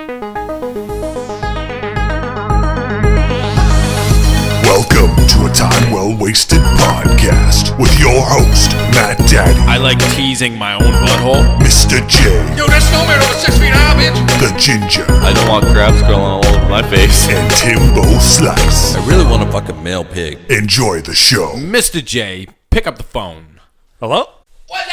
Welcome to a Time Well Wasted podcast with your host, Matt Daddy. I like teasing my own butthole. Mr. J. Yo, that snowman over 6 feet high, bitch. The Ginger. I don't want crabs crawling all over my face. And Timbo Slice. I really want to fuck a male pig. Enjoy the show. Mr. J, pick up the phone. Hello? What's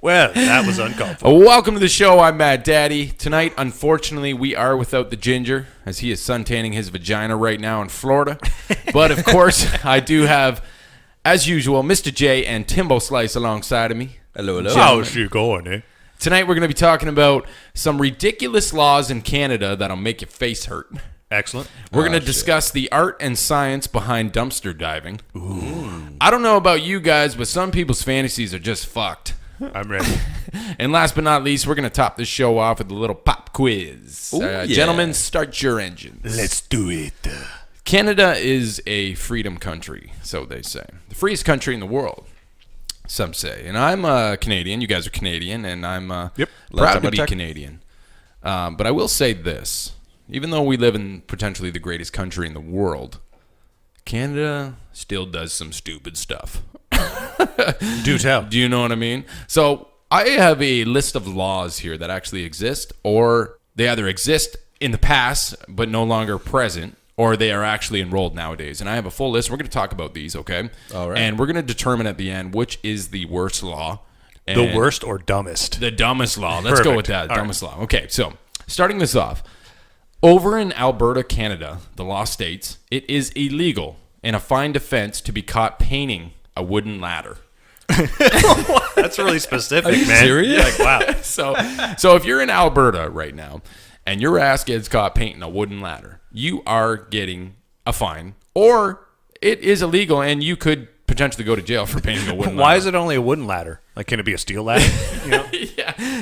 Well, that was uncalled for. Welcome to the show. I'm Matt Daddy. Tonight, unfortunately, we are without the Ginger, as he is suntanning his vagina right now in Florida. But, of course, I do have, as usual, Mr. J and Timbo Slice alongside of me. Hello, hello. How's she going, eh? Tonight, we're going to be talking about some ridiculous laws in Canada that'll make your face hurt. Excellent. We're going to discuss the art and science behind dumpster diving. Ooh. I don't know about you guys, but some people's fantasies are just fucked. I'm ready. And last but not least, we're going to top this show off with a little pop quiz. Ooh, yeah. Gentlemen, start your engines. Let's do it. Canada is a freedom country, so they say. The freest country in the world, some say. And I'm Canadian. You guys are Canadian, and I'm proud to be Canadian. But I will say this. Even though we live in potentially the greatest country in the world, Canada still does some stupid stuff. Do tell. Do you know what I mean? So I have a list of laws here that actually exist, or they either exist in the past but no longer present, or they are actually enrolled nowadays. And I have a full list. We're going to talk about these, okay? All right. And we're going to determine at the end which is the worst law. The worst or dumbest? The dumbest law. Let's go with that. All Dumbest law. Okay, so starting this off. Over in Alberta, Canada, the law states it is illegal and a fined offense to be caught painting a wooden ladder. That's really specific, Are you man. serious? Like, wow. So if you're in Alberta right now and your ass gets caught painting a wooden ladder, you are getting a fine, or it is illegal and you could potentially go to jail for painting a wooden ladder. Why is it only a wooden ladder? Like, can it be a steel ladder? You know?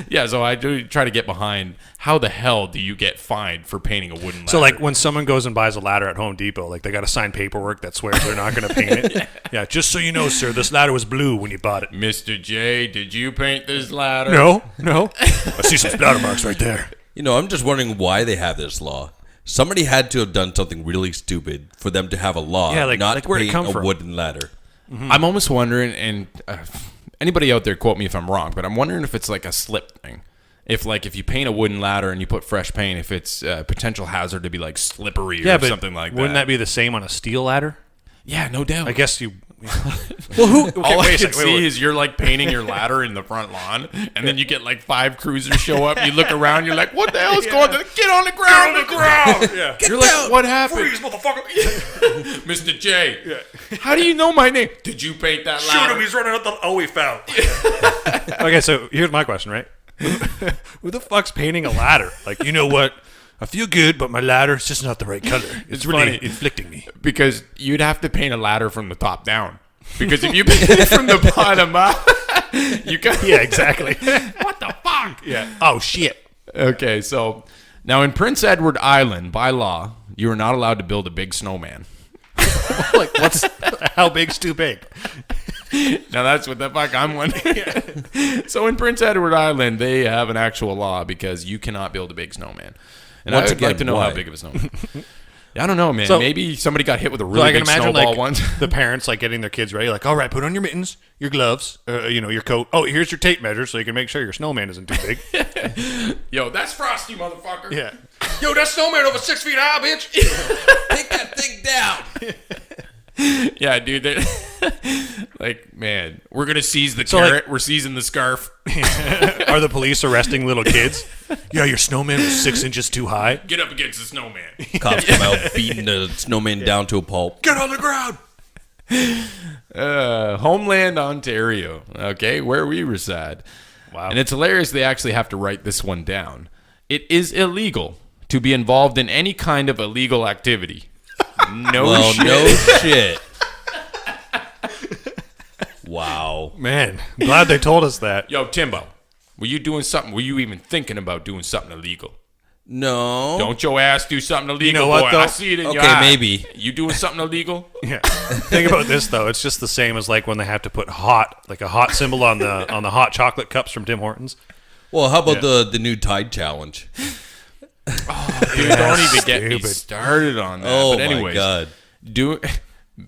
Yeah, so I do try to get behind how the hell do you get fined for painting a wooden ladder? So, like, when someone goes and buys a ladder at Home Depot, like, they got to sign paperwork that swears they're not going to paint it. Yeah, just so you know, sir, this ladder was blue when you bought it. Mr. J, did you paint this ladder? No. I see some splatter marks right there. You know, I'm just wondering why they have this law. Somebody had to have done something really stupid for them to have a law, not where'd it paint come a from? wooden ladder. Mm-hmm. I'm almost wondering, and anybody out there quote me if I'm wrong, but I'm wondering if it's like a slip thing. If you paint a wooden ladder and you put fresh paint, if it's a potential hazard to be like slippery or something like that. Wouldn't that be the same on a steel ladder? Yeah, no doubt. I guess you... Well, all I can see is you're like painting your ladder in the front lawn, and then you get like 5 cruisers show up. You look around, you're like, "What the hell's going on? Get on the ground! Get on the ground!" Yeah. You're like, "What happened, Freeze, motherfucker! Mr. J? How do you know my name? Did you paint that ladder?" Shoot him! He's running out the... Oh, we found. Okay, so here's my question, right? Who the fuck's painting a ladder? Like, you know what? I feel good, but my ladder is just not the right color. It's really inflicting me. Because you'd have to paint a ladder from the top down. Because if you paint it from the bottom up, you can. Yeah, exactly. What the fuck? Yeah. Oh, shit. Okay, so now in Prince Edward Island, by law, you are not allowed to build a big snowman. Like, how big's too big? Now that's what the fuck I'm wondering. So in Prince Edward Island, they have an actual law because you cannot build a big snowman. And Once I'd again, like to know why? how big of a snowman. I don't know, man. So- Maybe somebody got hit with a So really I can big imagine, snowball like, once. the parents, like, getting their kids ready. Like, all right, put on your mittens, your gloves, your coat. Oh, here's your tape measure so you can make sure your snowman isn't too big. Yo, that's Frosty, motherfucker. Yeah. Yo, that snowman over 6 feet high, bitch. Take that thing down. Yeah, dude. Like, man, we're going to seize the So, carrot. We're seizing the scarf. Are the police arresting little kids? Yeah, your snowman was 6 inches too high. Get up against the snowman. Cops come out beating the snowman down to a pulp. Get on the ground. Homeland, Ontario. Okay, where we reside. Wow. And it's hilarious they actually have to write this one down. It is illegal to be involved in any kind of illegal activity. No shit. Wow. Man, I'm glad they told us that. Yo, Timbo, were you doing something? Were you even thinking about doing something illegal? No. Don't your ass do something illegal, You know what, boy. though? I see it in your Okay, eye. maybe. You doing something illegal? Yeah. Think about this though. It's just the same as like when they have to put hot, like a hot symbol on the hot chocolate cups from Tim Hortons. Well, how about the new Tide Challenge? Dude, don't even get me stupid. started on that. Oh, but anyways, my God.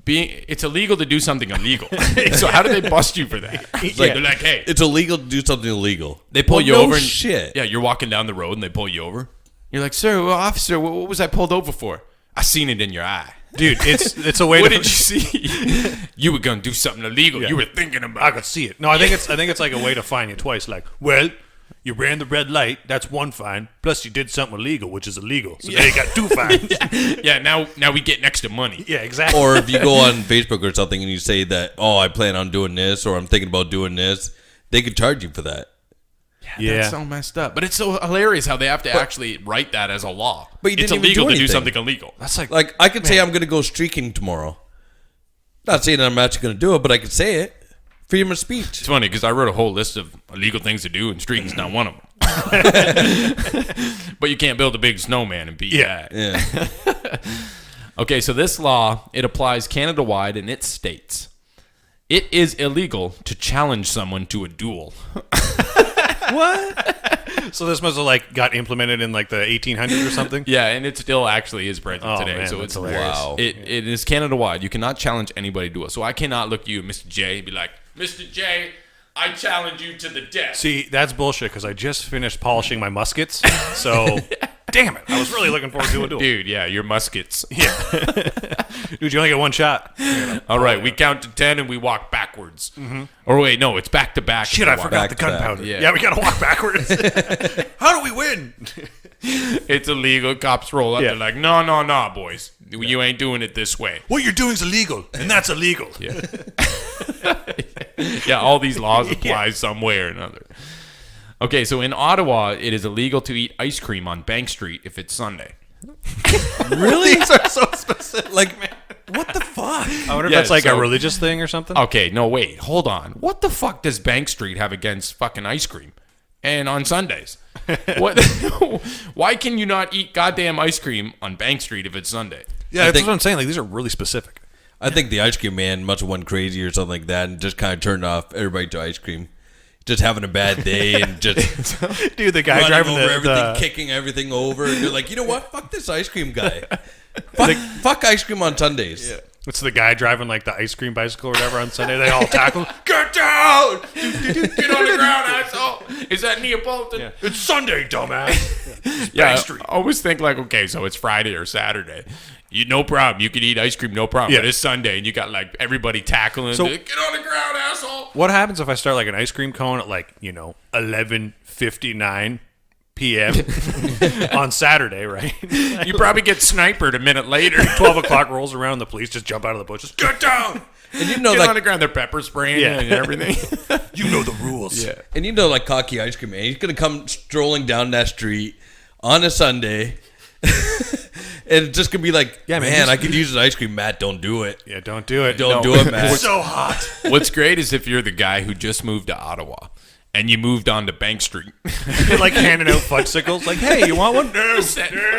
it's illegal to do something illegal. So how do they bust you for that? They're like, hey, It's illegal to do something illegal. they pull Well, you no over. And, shit. Yeah, you're walking down the road and they pull you over. You're like, sir, well, officer, what was I pulled over for? I seen it in your eye. Dude, it's a way What to. did you see? You were gonna do something illegal. Yeah. You were thinking about I it. could see it. No, I think it's like a way to fine you twice. Like, well, you ran the red light. That's one fine. Plus, you did something illegal, which is illegal. So now you got 2 fines. Yeah, now we get extra money. Yeah, exactly. Or if you go on Facebook or something and you say that, oh, I plan on doing this or I'm thinking about doing this, they could charge you for that. Yeah. That's so messed up. But it's so hilarious how they have to actually write that as a law. But you it's didn't even illegal do to do anything. something illegal. That's like Like, I could say I'm going to go streaking tomorrow. Not saying that I'm actually going to do it, but I could say it. Freedom of speech. It's funny because I wrote a whole list of illegal things to do, and streaking's not one of them. But you can't build a big snowman and beat that. Yeah. Okay, so this law, it applies Canada-wide, and it states, it is illegal to challenge someone to a duel. So this must have like got implemented in like the 1800s or something. Yeah, and it still actually is present Oh, today. man, So that's it's hilarious. Wow. It is Canada-wide. You cannot challenge anybody to duel. So I cannot look you, Mr. J, and be like, Mr. J, I challenge you to the death. See, that's bullshit because I just finished polishing my muskets. So, damn it, I was really looking forward to a duel. Dude, yeah, your muskets. Dude, you only get one shot. All right, we count to 10 and we walk backwards. Or wait, no, it's back to back. Shit, We I walk forgot the back to back. gunpowder. Yeah. Yeah, we gotta walk backwards. How do we win? It's illegal. Cops roll up. Yeah. They're like, no, boys. You ain't doing it this way. What you're doing is illegal, and that's illegal. Yeah, all these laws apply some way or another. Okay, so in Ottawa, it is illegal to eat ice cream on Bank Street if it's Sunday. Really? These are so specific. Like, what the fuck? I wonder if Yeah, that's like so- a religious thing or something. Okay, no, wait. Hold on. What the fuck does Bank Street have against fucking ice cream? And on Sundays? What? Why can you not eat goddamn ice cream on Bank Street if it's Sunday? Yeah, that's think- what I'm saying. Like these are really specific. I think the ice cream man must have went crazy or something like that and just kind of turned off everybody to ice cream. Just having a bad day and just Dude, the guy running driving over everything, the kicking everything over. And you're like, you know what? Fuck this ice cream guy. fuck ice cream on Sundays. Yeah. It's the guy driving like the ice cream bicycle or whatever on Sunday. They all tackle. Get down! Get on the ground, asshole! Is that Neapolitan? Yeah. It's Sunday, dumbass. Yeah, Bank Street. I always think like, okay, so it's Friday or Saturday. No problem. You can eat ice cream, no problem. Yeah. But it's Sunday, and you got like everybody tackling. So- Get on the ground, asshole! What happens if I start like an ice cream cone at like 11:59 p.m. on Saturday, right? You probably get snipered a minute later. 12 o'clock rolls around, the police just jump out of the bushes. Get down! And you know, Get on like, the ground, they're pepper spraying Yeah. and everything. You know the rules. Yeah. and you know, like cocky ice cream man, he's gonna come strolling down that street on a Sunday, and it's just gonna be like, Yeah, man, man, just- I could use an ice cream. Matt, don't do it. Yeah, don't do it. Don't No. do it, Matt. It's so hot. What's great is if you're the guy who just moved to Ottawa and you moved on to Bank Street. You're like handing out fudgesicles. Like, hey, you want one? No.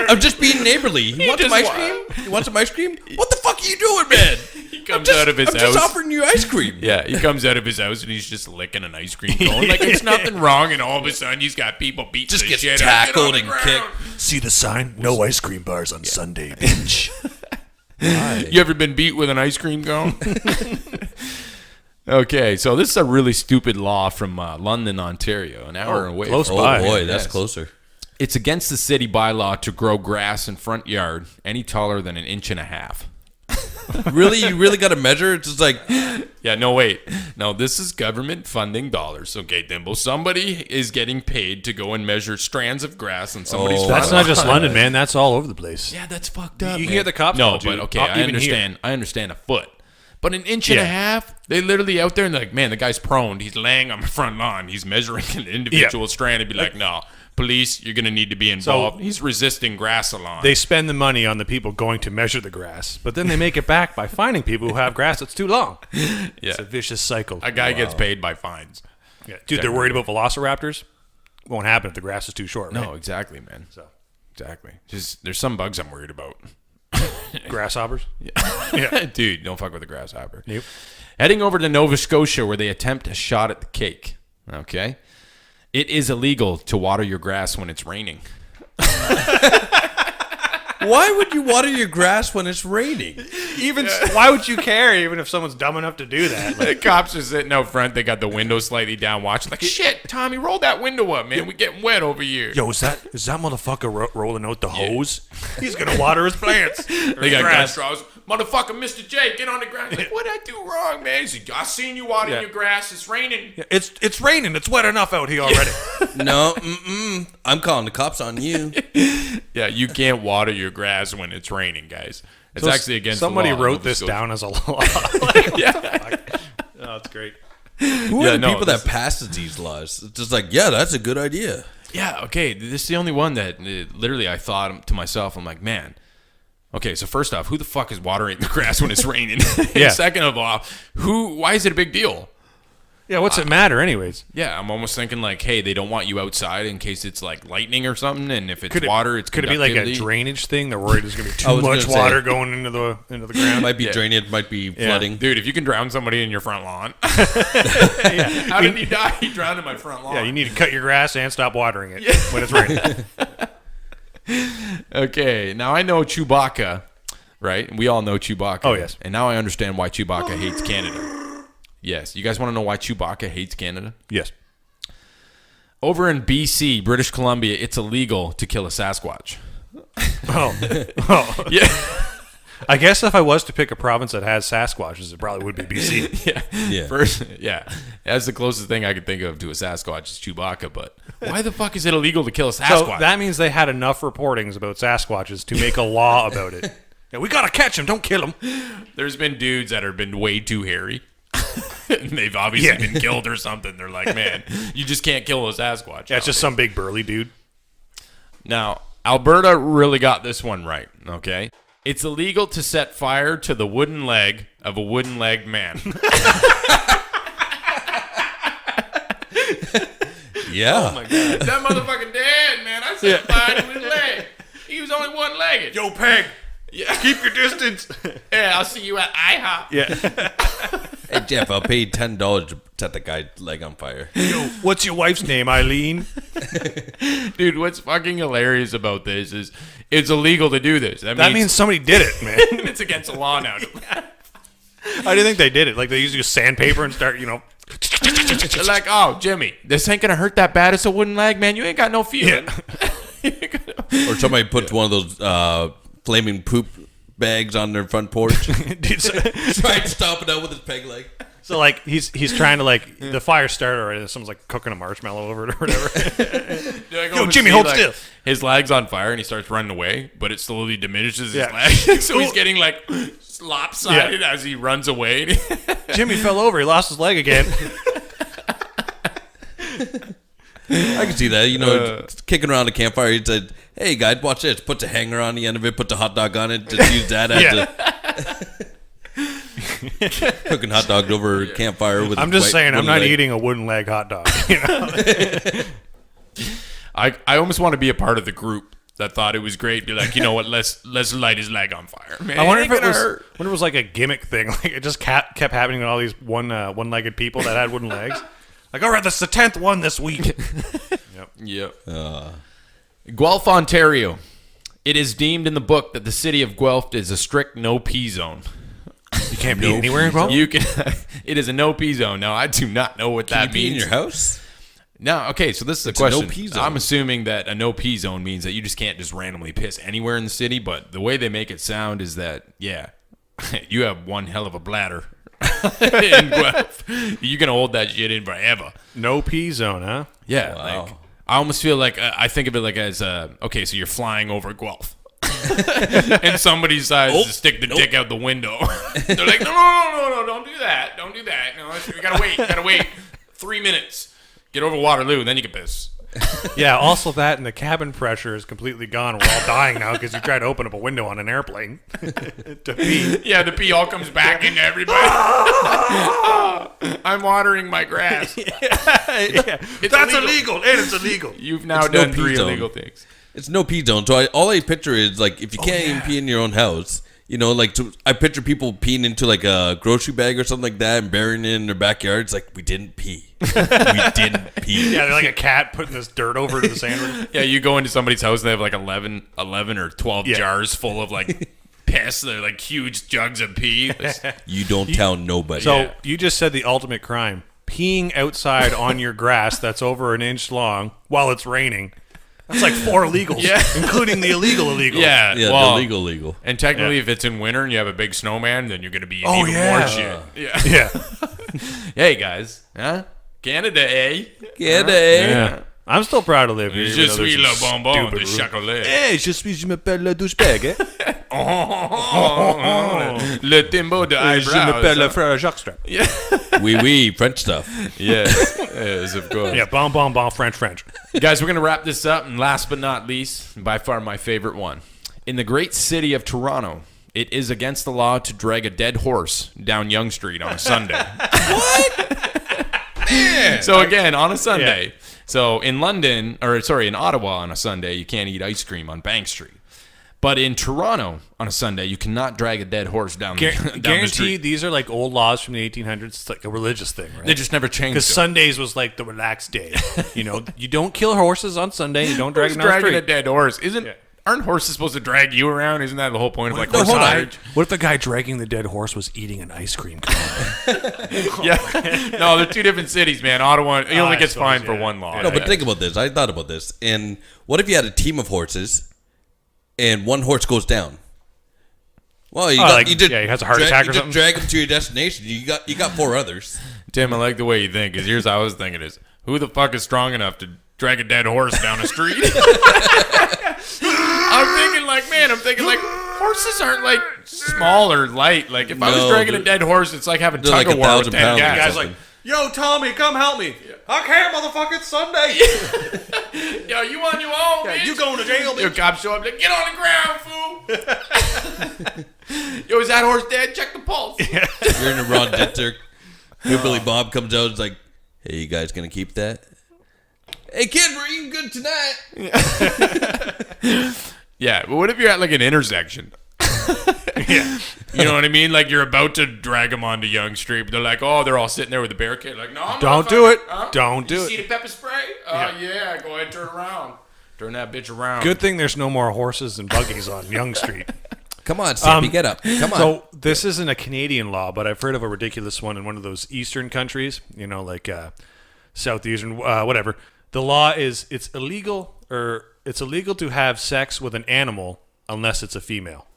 I'm just being neighborly. You want some just ice cream? You want some ice cream? What the fuck are you doing, man? He comes out of his I'm house. just offering you ice cream. Yeah, he comes out of his house and he's just licking an ice cream cone. Like there's nothing wrong, and all of a sudden he's got people beating Just the gets shit out. Get on tackled the and ground. kicked. See the sign? No ice cream bars on Sunday, bitch. You ever been beat with an ice cream cone? Okay, so this is a really stupid law from London, Ontario, an hour away. close from- Oh by. boy, that's Yes. closer. It's against the city bylaw to grow grass in front yard any taller than 1.5 inches. Really, you really got to measure? It's just like, Yeah, no, wait. No, this is government funding dollars. Okay, Dimble. Somebody is getting paid to go and measure strands of grass in somebody's Oh, front That's not lawn. just London, man. That's all over the place. Yeah, that's fucked up. You can man. get the cops No, called you. but okay, Not I even understand. I understand a foot. But 1.5 inches, they literally out there and they're like, man, the guy's prone. He's laying on the front lawn. He's measuring an individual strand and be like, no, police, you're going to need to be involved. He's resisting grass salon. They spend the money on the people going to measure the grass, but then they make it back by finding people who have grass that's too long. It's a vicious cycle. A guy gets paid by fines. Yeah. Dude, they're worried about velociraptors. Won't happen if the grass is too short, right? No, exactly, man. So exactly. Just there's some bugs I'm worried about. Grasshoppers. Yeah. Dude, don't fuck with the grasshopper. Nope. Heading over to Nova Scotia where they attempt a shot at the cake. Okay. It is illegal to water your grass when it's raining. Why would you water your grass when it's raining? Why would you care even if someone's dumb enough to do that? The cops are sitting out front. They got the window slightly down watching. Like, shit, Tommy, roll that window up, man. We're getting wet over here. Yo, is that motherfucker rolling out the hose? He's gonna water his plants. They got grass straws. Motherfucker, Mr. J, get on the ground. He's like, what'd I do wrong, man? He's like, I seen you watering your grass. It's raining. Yeah, it's raining. It's wet enough out here already. No, I'm calling the cops on you. Yeah, you can't water your grass when it's raining, guys. It's actually against the law. Somebody wrote this down as a law. Yeah. Oh, that's great. Who are the people that passes these laws? It's just like, yeah, that's a good idea. Yeah, okay. This is the only one that literally I thought to myself, I'm like, man. Okay, so first off, who the fuck is watering the grass when it's raining? Yeah. Second of all, why is it a big deal? Yeah, what's it matter anyways? Yeah, I'm almost thinking like, hey, they don't want you outside in case it's like lightning or something, and if it's water, it's could it be like a drainage thing? They're worried there's gonna be too much water going into the ground. Might be draining, might be flooding. Dude, if you can drown somebody in your front lawn, how did he die? He drowned in my front lawn. Yeah, you need to cut your grass and stop watering it when it's raining. Okay, now I know Chewbacca, right? We all know Chewbacca. Oh, yes. And now I understand why Chewbacca hates Canada. Yes. You guys want to know why Chewbacca hates Canada? Yes. Over in BC, British Columbia, it's illegal to kill a Sasquatch. Oh. Yeah. I guess if I was to pick a province that has Sasquatches, it probably would be BC. Yeah. That's the closest thing I could think of to a Sasquatch is Chewbacca, but why the fuck is it illegal to kill a Sasquatch? So that means they had enough reportings about Sasquatches to make a law about it. Yeah, we gotta catch him, don't kill him. There's been dudes that have been way too hairy. And they've obviously been killed or something. They're like, man, you just can't kill a Sasquatch. Yeah, it's just some big burly dude. Now, Alberta really got this one right, okay? It's illegal to set fire to the wooden leg of a wooden-legged man. Yeah. Oh, my God. That motherfucking dead, man. I set fire to his leg. He was only one-legged. Yo, Peg. Yeah. Keep your distance. Yeah, I'll see you at IHOP. Yeah. Hey, Jeff, I'll pay you $10 to set the guy's leg on fire. Yo, what's your wife's name, Eileen? Dude, what's fucking hilarious about this is it's illegal to do this. That means somebody did it, man. It's against the law now. How do you think they did it? Like they used sandpaper and start, They're like, oh, Jimmy, this ain't gonna hurt that bad. It's a wooden leg, man. You ain't got no feeling. Yeah. Or somebody puts one of those flaming poop bags on their front porch. Dude, Try to stomp it out with his peg leg. So like he's trying to the fire starter, or someone's like cooking a marshmallow over it or whatever. Yo, Jimmy, hold still. His leg's on fire and he starts running away, but it slowly diminishes his leg. So he's getting like lopsided as he runs away. Jimmy fell over. He lost his leg again. I can see that. Kicking around the campfire, he said, "Hey guys, watch this." Puts a hanger on the end of it. Puts a hot dog on it. Just use that as cooking hot dogs over a campfire with. I'm just saying, I'm not eating a wooden leg hot dog. I almost want to be a part of the group that thought it was great. Be like, you know what? Let's light his leg on fire. Man, I wonder if it was like a gimmick thing. Like it just kept happening to all these one-legged people that had wooden legs. Like, all right, that's the 10th one this week. Yep. Guelph, Ontario. It is deemed in the book that the city of Guelph is a strict no-pee zone. You can't pee anywhere in Guelph? You can. It is a no-pee zone. Now, I do not know what that means. Pee in your house? No, okay, so this is the question. No-pee zone. I'm assuming that a no-pee zone means that you just can't just randomly piss anywhere in the city, but the way they make it sound is that, yeah, you have one hell of a bladder. In Guelph. You're gonna hold that shit in forever. No pee zone, huh? Yeah, wow. like I almost feel like I think of it like as okay, so you're flying over Guelph, and somebody decides to stick the dick out the window. They're like, no, don't do that, No, we gotta wait 3 minutes. Get over Waterloo, and then you can piss. Yeah, also that and the cabin pressure is completely gone. We're all dying now because you tried to open up a window on an airplane to pee. Yeah, the pee all comes back into everybody. I'm watering my grass. That's illegal, and it's illegal. You've now done 3 zone. illegal things. It's no pee zone. So all I picture is like if you can't even pee in your own house, you know, like I picture people peeing into like a grocery bag or something like that and burying it in their backyard. It's like we didn't pee. We didn't pee. Yeah, they're like a cat putting this dirt over to the sandwich. Yeah, you go into somebody's house and they have like 11 or 12 jars full of like piss. They're like huge jugs of pee. You don't tell nobody. So you just said the ultimate crime: peeing outside on your grass that's over an inch long while it's raining. That's like 4 illegals, including the illegal. Yeah, well, the legal. And technically, if it's in winter and you have a big snowman, then you're going to be even more shit. Yeah. Hey, guys. Huh? Canada, eh? Canada, eh? Yeah. I'm still proud to live here. Je suis le bonbon de chocolat. Hey, je m'appelle le douchebag, eh? Le Timbo de eyebrows. Je m'appelle le frère Jacques Strap. Yeah. Oui, French stuff. Yes, of course. Yeah, bon, French. Guys, we're going to wrap this up. And last but not least, by far my favorite one. In the great city of Toronto, it is against the law to drag a dead horse down Yonge Street on a Sunday. What? Man. So again, on a Sunday. Yeah. So in in Ottawa on a Sunday, you can't eat ice cream on Bank Street. But in Toronto on a Sunday, you cannot drag a dead horse down the street. Guaranteed, these are like old laws from the 1800s. It's like a religious thing, right? They just never changed. Because Sundays was like the relaxed day. You know, you don't kill horses on Sunday. You don't drag them down the street. Dragging a dead horse aren't horses supposed to drag you around? Isn't that the whole point of like horse carriage? What if the guy dragging the dead horse was eating an ice cream cone? No, they're two different cities, man. Ottawa, he only gets fined for one law. No, but think about this. I thought about this. And what if you had a team of horses and one horse goes down? Well, he has a heart attack or something. Just drag him to your destination. You got 4 others. Tim, I like the way you think. Because here's how I was thinking: is who the fuck is strong enough to drag a dead horse down a street? I'm thinking like horses aren't like small or light. Like if I was dragging a dead horse, it's like having tug of war with 10 guys. Guys like, yo, Tommy, come help me. Okay, motherfucker, it's Sunday. Yo, you on your own, bitch. You going to jail, bitch. Your cops show up like, get on the ground, fool. Yo, is that horse dead? Check the pulse. You're in a raw dead turk. Billy Bob comes out and is like, hey, you guys gonna keep that? Hey, kid, we're eating good tonight. Yeah, but what if you're at like an intersection? Yeah. You know what I mean? Like you're about to drag them onto Yonge Street, but they're like, oh, they're all sitting there with a barricade. Like, no, don't do it. Huh? Don't do it. See the pepper spray? Yeah, go ahead, turn around. Turn that bitch around. Good thing there's no more horses and buggies on Yonge Street. Come on, Sammy, get up. Come on. So this isn't a Canadian law, but I've heard of a ridiculous one in one of those Eastern countries, you know, like Southeastern, whatever. The law is it's illegal to have sex with an animal unless it's a female.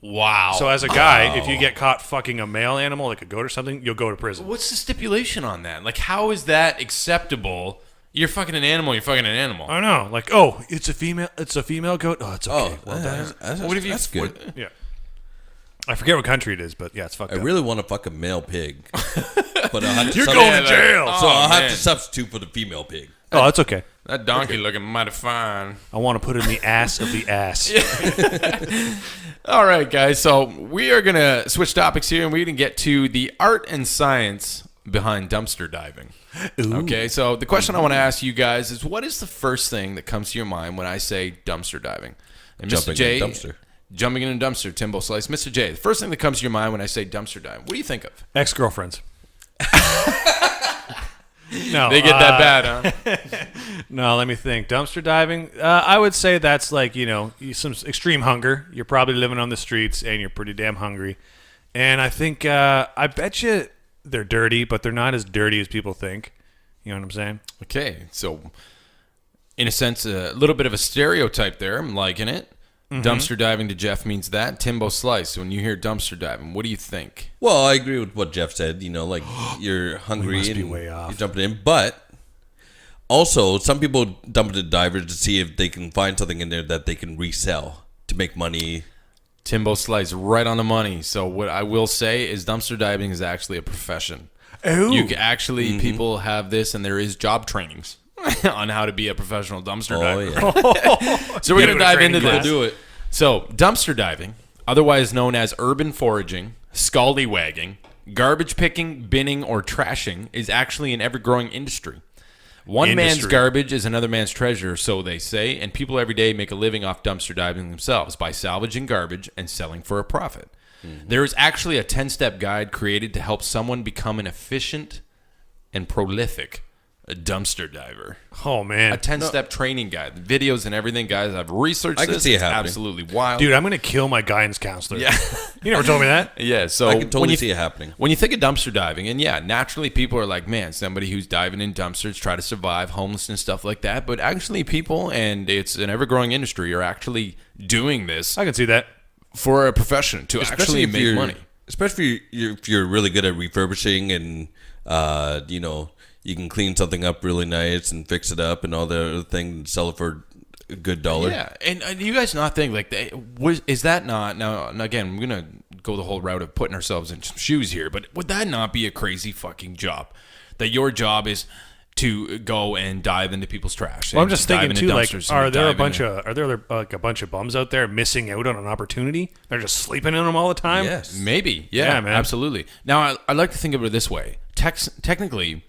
Wow. So as a guy, if you get caught fucking a male animal, like a goat or something, you'll go to prison. What's the stipulation on that? Like, how is that acceptable? You're fucking an animal. You're fucking an animal. I know. Like, oh, it's a female goat. Oh, it's okay. What if you? That's good. Yeah. I forget what country it is, but yeah, it's fucked up. I really want to fuck a male pig, but I'll have to you're going to jail. So I'll have to substitute for the female pig. Oh, that's okay. That donkey looking mighty fine. I want to put in the ass of the ass. All right, guys. So we are going to switch topics here, and we're going to get to the art and science behind dumpster diving. Ooh. Okay, so the question I want to ask you guys is, what is the first thing that comes to your mind when I say dumpster diving? And Jumping Mr. J, in a dumpster. Jumping in a dumpster, Timbo Slice. Mr. J, the first thing that comes to your mind when I say dumpster diving, what do you think of? Ex-girlfriends. No, they get that bad, huh? No, let me think. Dumpster diving. I would say that's like, you know, some extreme hunger. You're probably living on the streets and you're pretty damn hungry. And I think I bet you they're dirty, but they're not as dirty as people think. You know what I'm saying? Okay, so in a sense, a little bit of a stereotype there. I'm liking it. Mm-hmm. Dumpster diving to Jeff means that. Timbo Slice, when you hear dumpster diving, what do you think? Well, I agree with what Jeff said. You know, like you're hungry and you're jumping in. But also, some people dump into divers to see if they can find something in there that they can resell to make money. Timbo Slice, right on the money. So what I will say is dumpster diving is actually a profession. Oh. You can actually, people have this, and there is job trainings on how to be a professional dumpster diver. Yeah. So we're going to dive into this. We'll do it. So dumpster diving, otherwise known as urban foraging, scallywagging, garbage picking, binning, or trashing, is actually an ever-growing industry. One man's garbage is another man's treasure, so they say, and people every day make a living off dumpster diving themselves by salvaging garbage and selling for a profit. Mm-hmm. There is actually a 10-step guide created to help someone become an efficient and prolific dumpster diver. Oh, man. A 10-step training guide. Videos and everything, guys. I've researched this. I can see it happening. Absolutely wild. Dude, I'm going to kill my guidance counselor. Yeah. You never told me that? Yeah, so I can totally see it happening. When you think of dumpster diving, and yeah, naturally people are like, man, somebody who's diving in dumpsters, try to survive, homelessness, stuff like that. But actually people, and it's an ever-growing industry, are actually doing this. I can see that. For a profession, to especially actually make money. Especially if you're really good at refurbishing and, you can clean something up really nice and fix it up and all the other things and sell it for a good dollar. Yeah, and you guys not think like is that not now? Again, we're gonna go the whole route of putting ourselves in some shoes here, but would that not be a crazy fucking job? That your job is to go and dive into people's trash. Well, I'm just thinking too, like, are there a bunch of bums out there missing out on an opportunity? They're just sleeping in them all the time. Yes, maybe. Yeah, man. Absolutely. Now, I like to think of it this way. Technically.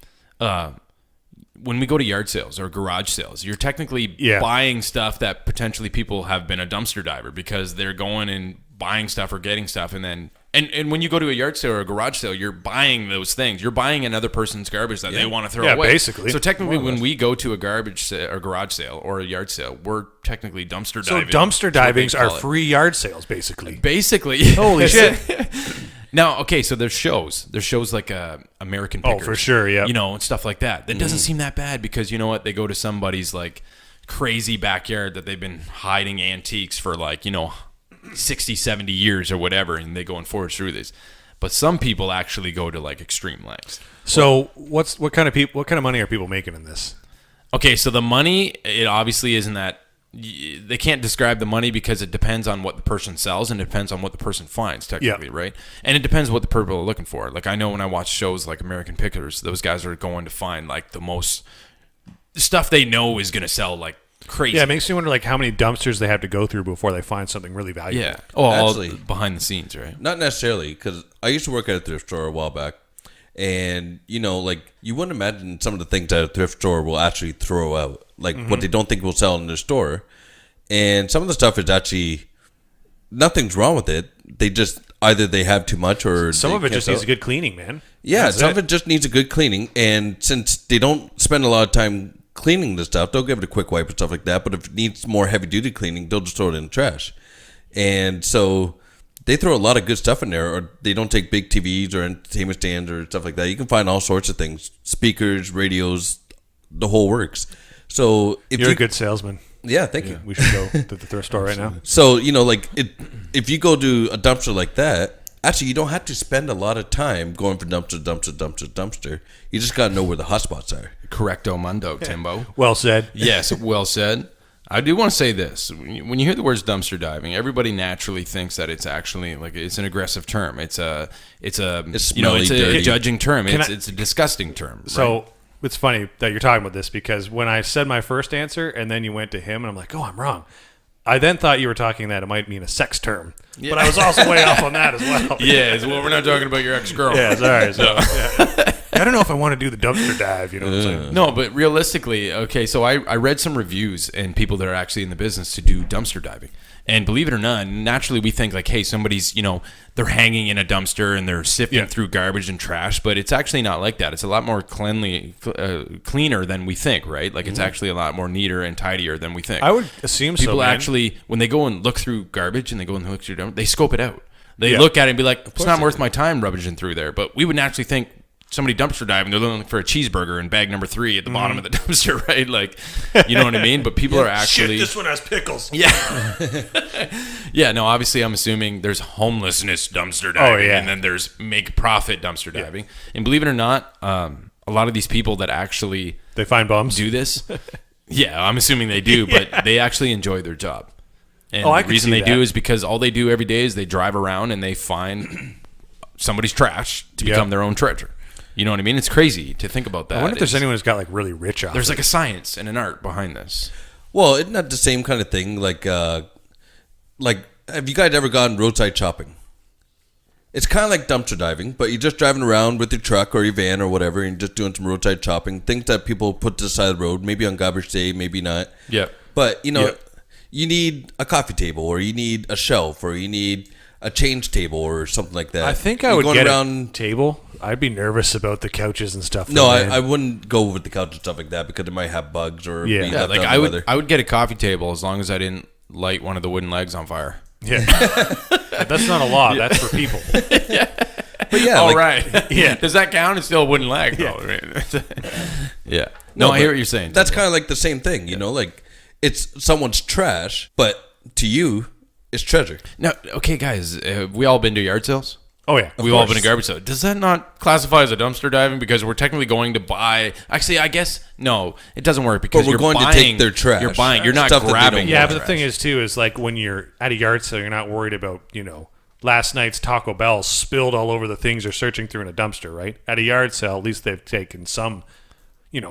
When we go to yard sales or garage sales, you're technically buying stuff that potentially people have been a dumpster diver because they're going and buying stuff or getting stuff, and then and when you go to a yard sale or a garage sale, you're buying those things. You're buying another person's garbage that they want to throw away. Basically. So technically, when we go to a garbage or garage sale or a yard sale, we're technically dumpster diving. So dumpster divings are free yard sales, basically. Basically, holy shit. Now, okay, so there's shows. There's shows like American Pickers. Oh, for sure, yeah. You know, and stuff like that. That doesn't seem that bad because, you know what, they go to somebody's, like, crazy backyard that they've been hiding antiques for, like, 60, 70 years or whatever, and they go and forge through this. But some people actually go to, like, extreme lengths. So what kind of money are people making in this? Okay, so the money, it obviously isn't that. They can't describe the money because it depends on what the person sells and it depends on what the person finds, technically, right? And it depends what the people are looking for. Like, I know when I watch shows like American Pickers, those guys are going to find, like, the most stuff they know is going to sell, like, crazy. Yeah, it makes me wonder, like, how many dumpsters they have to go through before they find something really valuable. Yeah. Oh, actually, all behind the scenes, right? Not necessarily, because I used to work at a thrift store a while back. And, like, you wouldn't imagine some of the things that a thrift store will actually throw out. Like, what they don't think will sell in their store. And some of the stuff is actually, nothing's wrong with it. They just, either they have too much or some of it just needs a good cleaning, man. Yeah, some of it just needs a good cleaning. And since they don't spend a lot of time cleaning the stuff, they'll give it a quick wipe and stuff like that. But if it needs more heavy-duty cleaning, they'll just throw it in the trash. And so they throw a lot of good stuff in there, or they don't take big TVs or entertainment stands or stuff like that. You can find all sorts of things, speakers, radios, the whole works. So if you're a good salesman. Yeah, thank you. We should go to the thrift store right now. So, if you go to a dumpster like that, actually you don't have to spend a lot of time going from dumpster. You just got to know where the hot spots are. Correcto mundo, Timbo. Well said. Yes, well said. I do want to say this. When you hear the words dumpster diving, everybody naturally thinks that it's actually like it's an aggressive term. It's a judging term. It's a disgusting term. Right? So it's funny that you're talking about this because when I said my first answer and then you went to him and I'm like, oh, I'm wrong. I then thought you were talking that it might mean a sex term, but I was also way off on that as well. Yeah, well, we're not talking about your ex-girl. Yeah, sorry. So, I don't know if I want to do the dumpster dive, you know what I'm saying? No, but realistically, okay, so I read some reviews and people that are actually in the business to do dumpster diving. And believe it or not, naturally we think like, hey, somebody's, they're hanging in a dumpster and they're sifting through garbage and trash, but it's actually not like that. It's a lot more cleaner than we think, right? Like it's actually a lot more neater and tidier than we think. I would assume people so, actually, when they go and look through garbage and they go and look through dumpster, they scope it out. They look at it and be like, it's not worth my time rummaging through there. But we would naturally think, somebody dumpster diving, they're looking for a cheeseburger in bag number 3 at the bottom of the dumpster, right? Like, you know what I mean? But people are actually... Shit, this one has pickles. Yeah. Yeah, no, obviously I'm assuming there's homelessness dumpster diving, and then there's make profit dumpster diving. And believe it or not, a lot of these people that actually... They find bums? Do this. Yeah, I'm assuming they do, but they actually enjoy their job. And the reason they do is because all they do every day is they drive around and they find somebody's trash to become their own treasure. You know what I mean? It's crazy to think about that. I wonder if there's anyone who's got like really rich off There's like a science and an art behind this. Well, isn't that the same kind of thing? Like, have you guys ever gone roadside shopping? It's kind of like dumpster diving, but you're just driving around with your truck or your van or whatever, and just doing some roadside shopping, things that people put to the side of the road, maybe on garbage day, maybe not. Yeah. But, you need a coffee table, or you need a shelf, or you need a change table or something like that. I think I would get a table. I'd be nervous about the couches and stuff. No, I wouldn't go with the couch and stuff like that because it might have bugs or be left like out I would get a coffee table as long as I didn't light one of the wooden legs on fire. Yeah. That's not a law. That's for people. But yeah. Oh, like, right. Yeah. Does that count? It's still a wooden leg. Yeah. Though. Yeah. No, I hear what you're saying. That's kind of like the same thing, like it's someone's trash, but to you, it's treasure. No, okay, guys, have we all been to yard sales? Oh, yeah. We've all been to garbage sales. Does that not classify as a dumpster diving? Because we're technically going to buy. Actually, I guess no, it doesn't work because we're going to take their trash. You're buying. You're not Stuff that they grabbing. don't Yeah, want. but the thing is, too, is like when you're at a yard sale, you're not worried about, last night's Taco Bell spilled all over the things you're searching through in a dumpster, right? At a yard sale, at least they've taken some,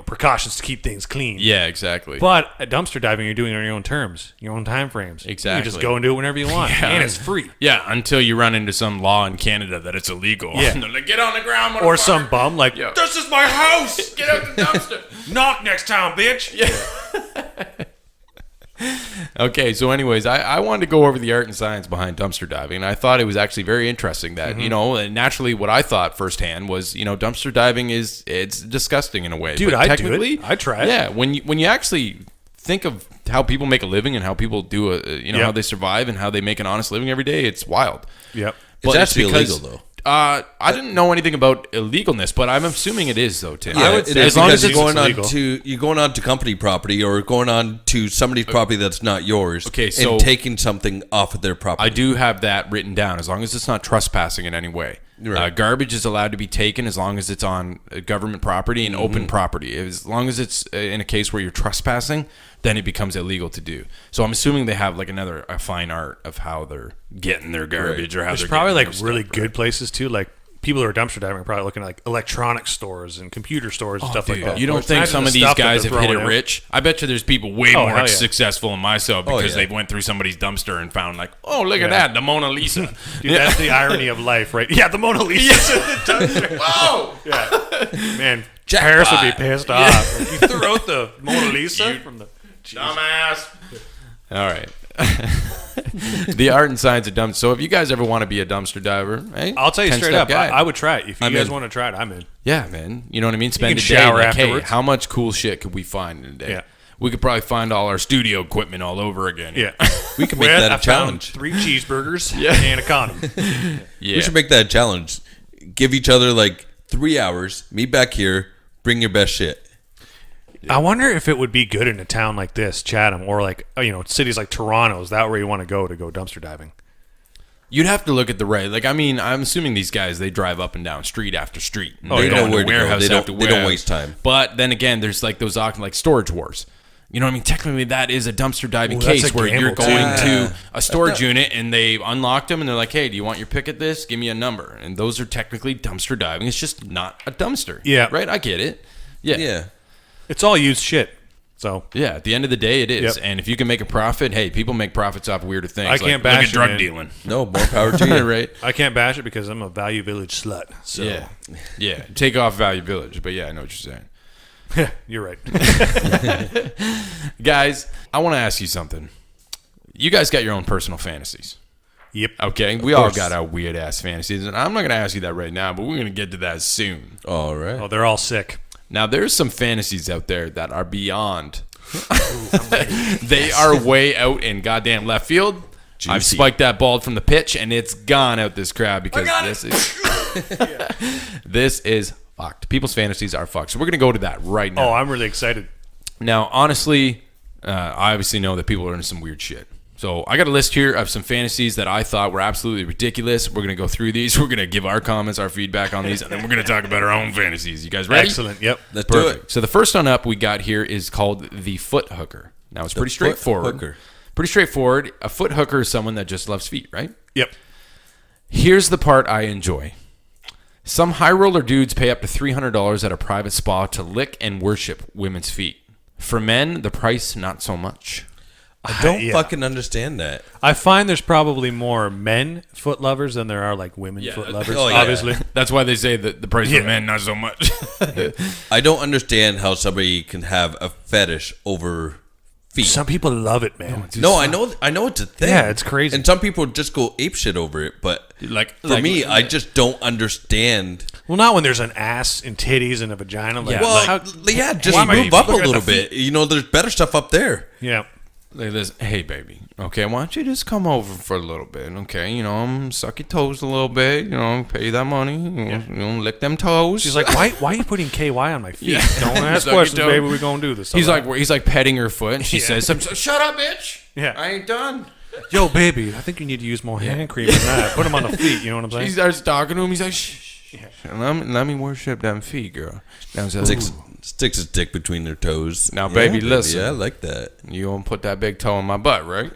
precautions to keep things clean. Yeah, exactly. But at dumpster diving, you're doing it on your own terms, your own time frames. Exactly. You just go and do it whenever you want, Yeah. and it's free. Yeah, until you run into some law in Canada that it's illegal. Yeah. And they're like, get on the ground, Or motherfucker." some bum like, Yeah. This is my house. Get out the dumpster. Knock next time, bitch. Okay, so anyways, I wanted to go over the art and science behind dumpster diving, and I thought it was actually very interesting that, and naturally what I thought firsthand was, dumpster diving it's disgusting in a way. Dude, But I'd do technically, it. I'd try it. Yeah, when you actually think of how people make a living and how people do how they survive and how they make an honest living every day, it's wild. Yep. But It's actually illegal, though. I didn't know anything about illegalness, but I'm assuming it is, though, Tim. Yeah, would say as long long as as it's you're going legal. you're going on to company property or going on to somebody's property that's not yours. Okay, so and taking something off of their property. I do have that written down, as long as it's not trespassing in any way. Right. Garbage is allowed to be taken as long as it's on government property and open property. As long as it's in a case where you're trespassing, then it becomes illegal to do. So I'm assuming they have like a fine art of how they're getting their garbage or how There's they're probably getting like their really stuff, good places too. Like people who are dumpster diving are probably looking at like electronic stores and computer stores and stuff like that. You don't think Imagine some the of these stuff that guys they're have hit it throwing out. rich? I bet you there's people way Oh, more hell yeah. successful than myself because yeah. they went through somebody's dumpster and found like, oh, look at Yeah. that, the Mona Lisa. Dude, that's the irony of life, right? Yeah, the Mona Lisa. Whoa! Yeah. Man, Jackpot. Paris would be pissed off. Like, you threw out the Mona Lisa from the... Dumbass. All right. The art and science of dumpster. So if you guys ever want to be a dumpster diver, hey, I'll tell you straight 10-step up, guide. I would try it. If you I'm guys in. want to try it, I'm in. Yeah, man. You know what I mean? Spend can a day shower like, hey, afterwards. how much cool shit could we find in a day? Yeah. We could probably find all our studio equipment all over again. Yeah. we could make Where that I a found challenge. 3 cheeseburgers Yeah. and a condom. Yeah. We should make that a challenge. Give each other like 3 hours. Meet back here. Bring your best shit. I wonder if it would be good in a town like this, Chatham, or like, cities like Toronto. Is that where you want to go dumpster diving? You'd have to look at the right. Like, I mean, I'm assuming these guys, they drive up and down street after street. And They they know go where into to go. warehouse They don't- after they don't warehouse. waste time. But then again, there's like those like storage wars. You know what I mean? Technically, that is a dumpster diving Ooh, that's case a where you're gamble, going too. to a storage unit and they unlocked them and they're like, hey, do you want your pick at this? Give me a number. And those are technically dumpster diving. It's just not a dumpster. Yeah. Right? I get it. Yeah. Yeah. It's all used shit. So Yeah, at the end of the day, it is. Yep. And if you can make a profit, hey, people make profits off weirder things. I can't like, bash look at it, drug man. dealing. No, more power to you. Right? I can't bash it because I'm a Value Village slut. So Yeah. Yeah. Take off Value Village. But yeah, I know what you're saying. you're right. Guys, I want to ask you something. You guys got your own personal fantasies. Yep. Okay? We all course. got our weird ass fantasies. And I'm not going to ask you that right now, but we're going to get to that soon. All right. Oh, they're all sick. Now, there's some fantasies out there that are beyond. They are way out in goddamn left field. I've spiked that ball from the pitch, and it's gone out this crowd because this is fucked. People's fantasies are fucked. So we're going to go to that right now. Oh, I'm really excited. Now, honestly, I obviously know that people are into some weird shit. So I got a list here of some fantasies that I thought were absolutely ridiculous. We're going to go through these. We're going to give our comments, our feedback on these, and then we're going to talk about our own fantasies. You guys ready? Excellent. Yep. Let's do Perfect. it. So the first one up we got here is called the foot hooker. Now, it's pretty foot straightforward. hooker. Pretty straightforward. A foot hooker is someone that just loves feet, right? Yep. Here's the part I enjoy. Some high roller dudes pay up to $300 at a private spa to lick and worship women's feet. For men, the price not so much. I don't fucking understand that. I find there's probably more men foot lovers than there are like women foot lovers. Obviously, that's why they say that the price for men not so much. I don't understand how somebody can have a fetish over feet. Some people love it, man. No, I know it's a thing. Yeah, it's crazy. And some people just go apeshit over it. But for me, I just don't understand. Well, not when there's an ass and titties and a vagina. Like, just move up a little bit. You know, there's better stuff up there. Yeah. Like this, hey baby, okay, why don't you just come over for a little bit, okay? You know, suck your toes a little bit, you know, pay that money, you know, lick them toes. She's like, why are you putting KY on my feet? Don't ask questions, baby. We're gonna do this. He's like petting her foot, and she says, "Shut up, bitch. Yeah, I ain't done." Yo, baby, I think you need to use more hand cream than that. Put them on the feet. You know what I'm saying? He starts talking to him. He's like, shh. Let me worship them feet, girl. Now Sticks his dick between their toes. Now, baby, listen. Yeah, I like that. You won't put that big toe in my butt, right?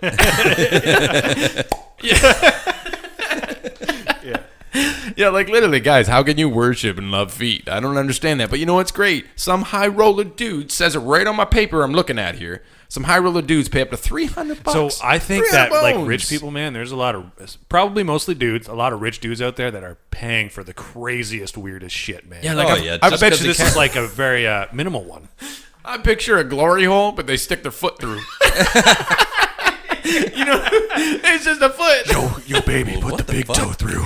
Yeah, like literally, guys, how can you worship and love feet? I don't understand that. But you know what's great? Some high roller dude says it right on my paper I'm looking at here. Some high roller dudes pay up to $300. So I think that like rich people, man, there's a lot of probably mostly dudes, a lot of rich dudes out there that are paying for the craziest, weirdest shit, man. Yeah, like I bet you this is like a very minimal one. I picture a glory hole, but they stick their foot through. You know, it's just a foot. Yo, baby, put the big toe through.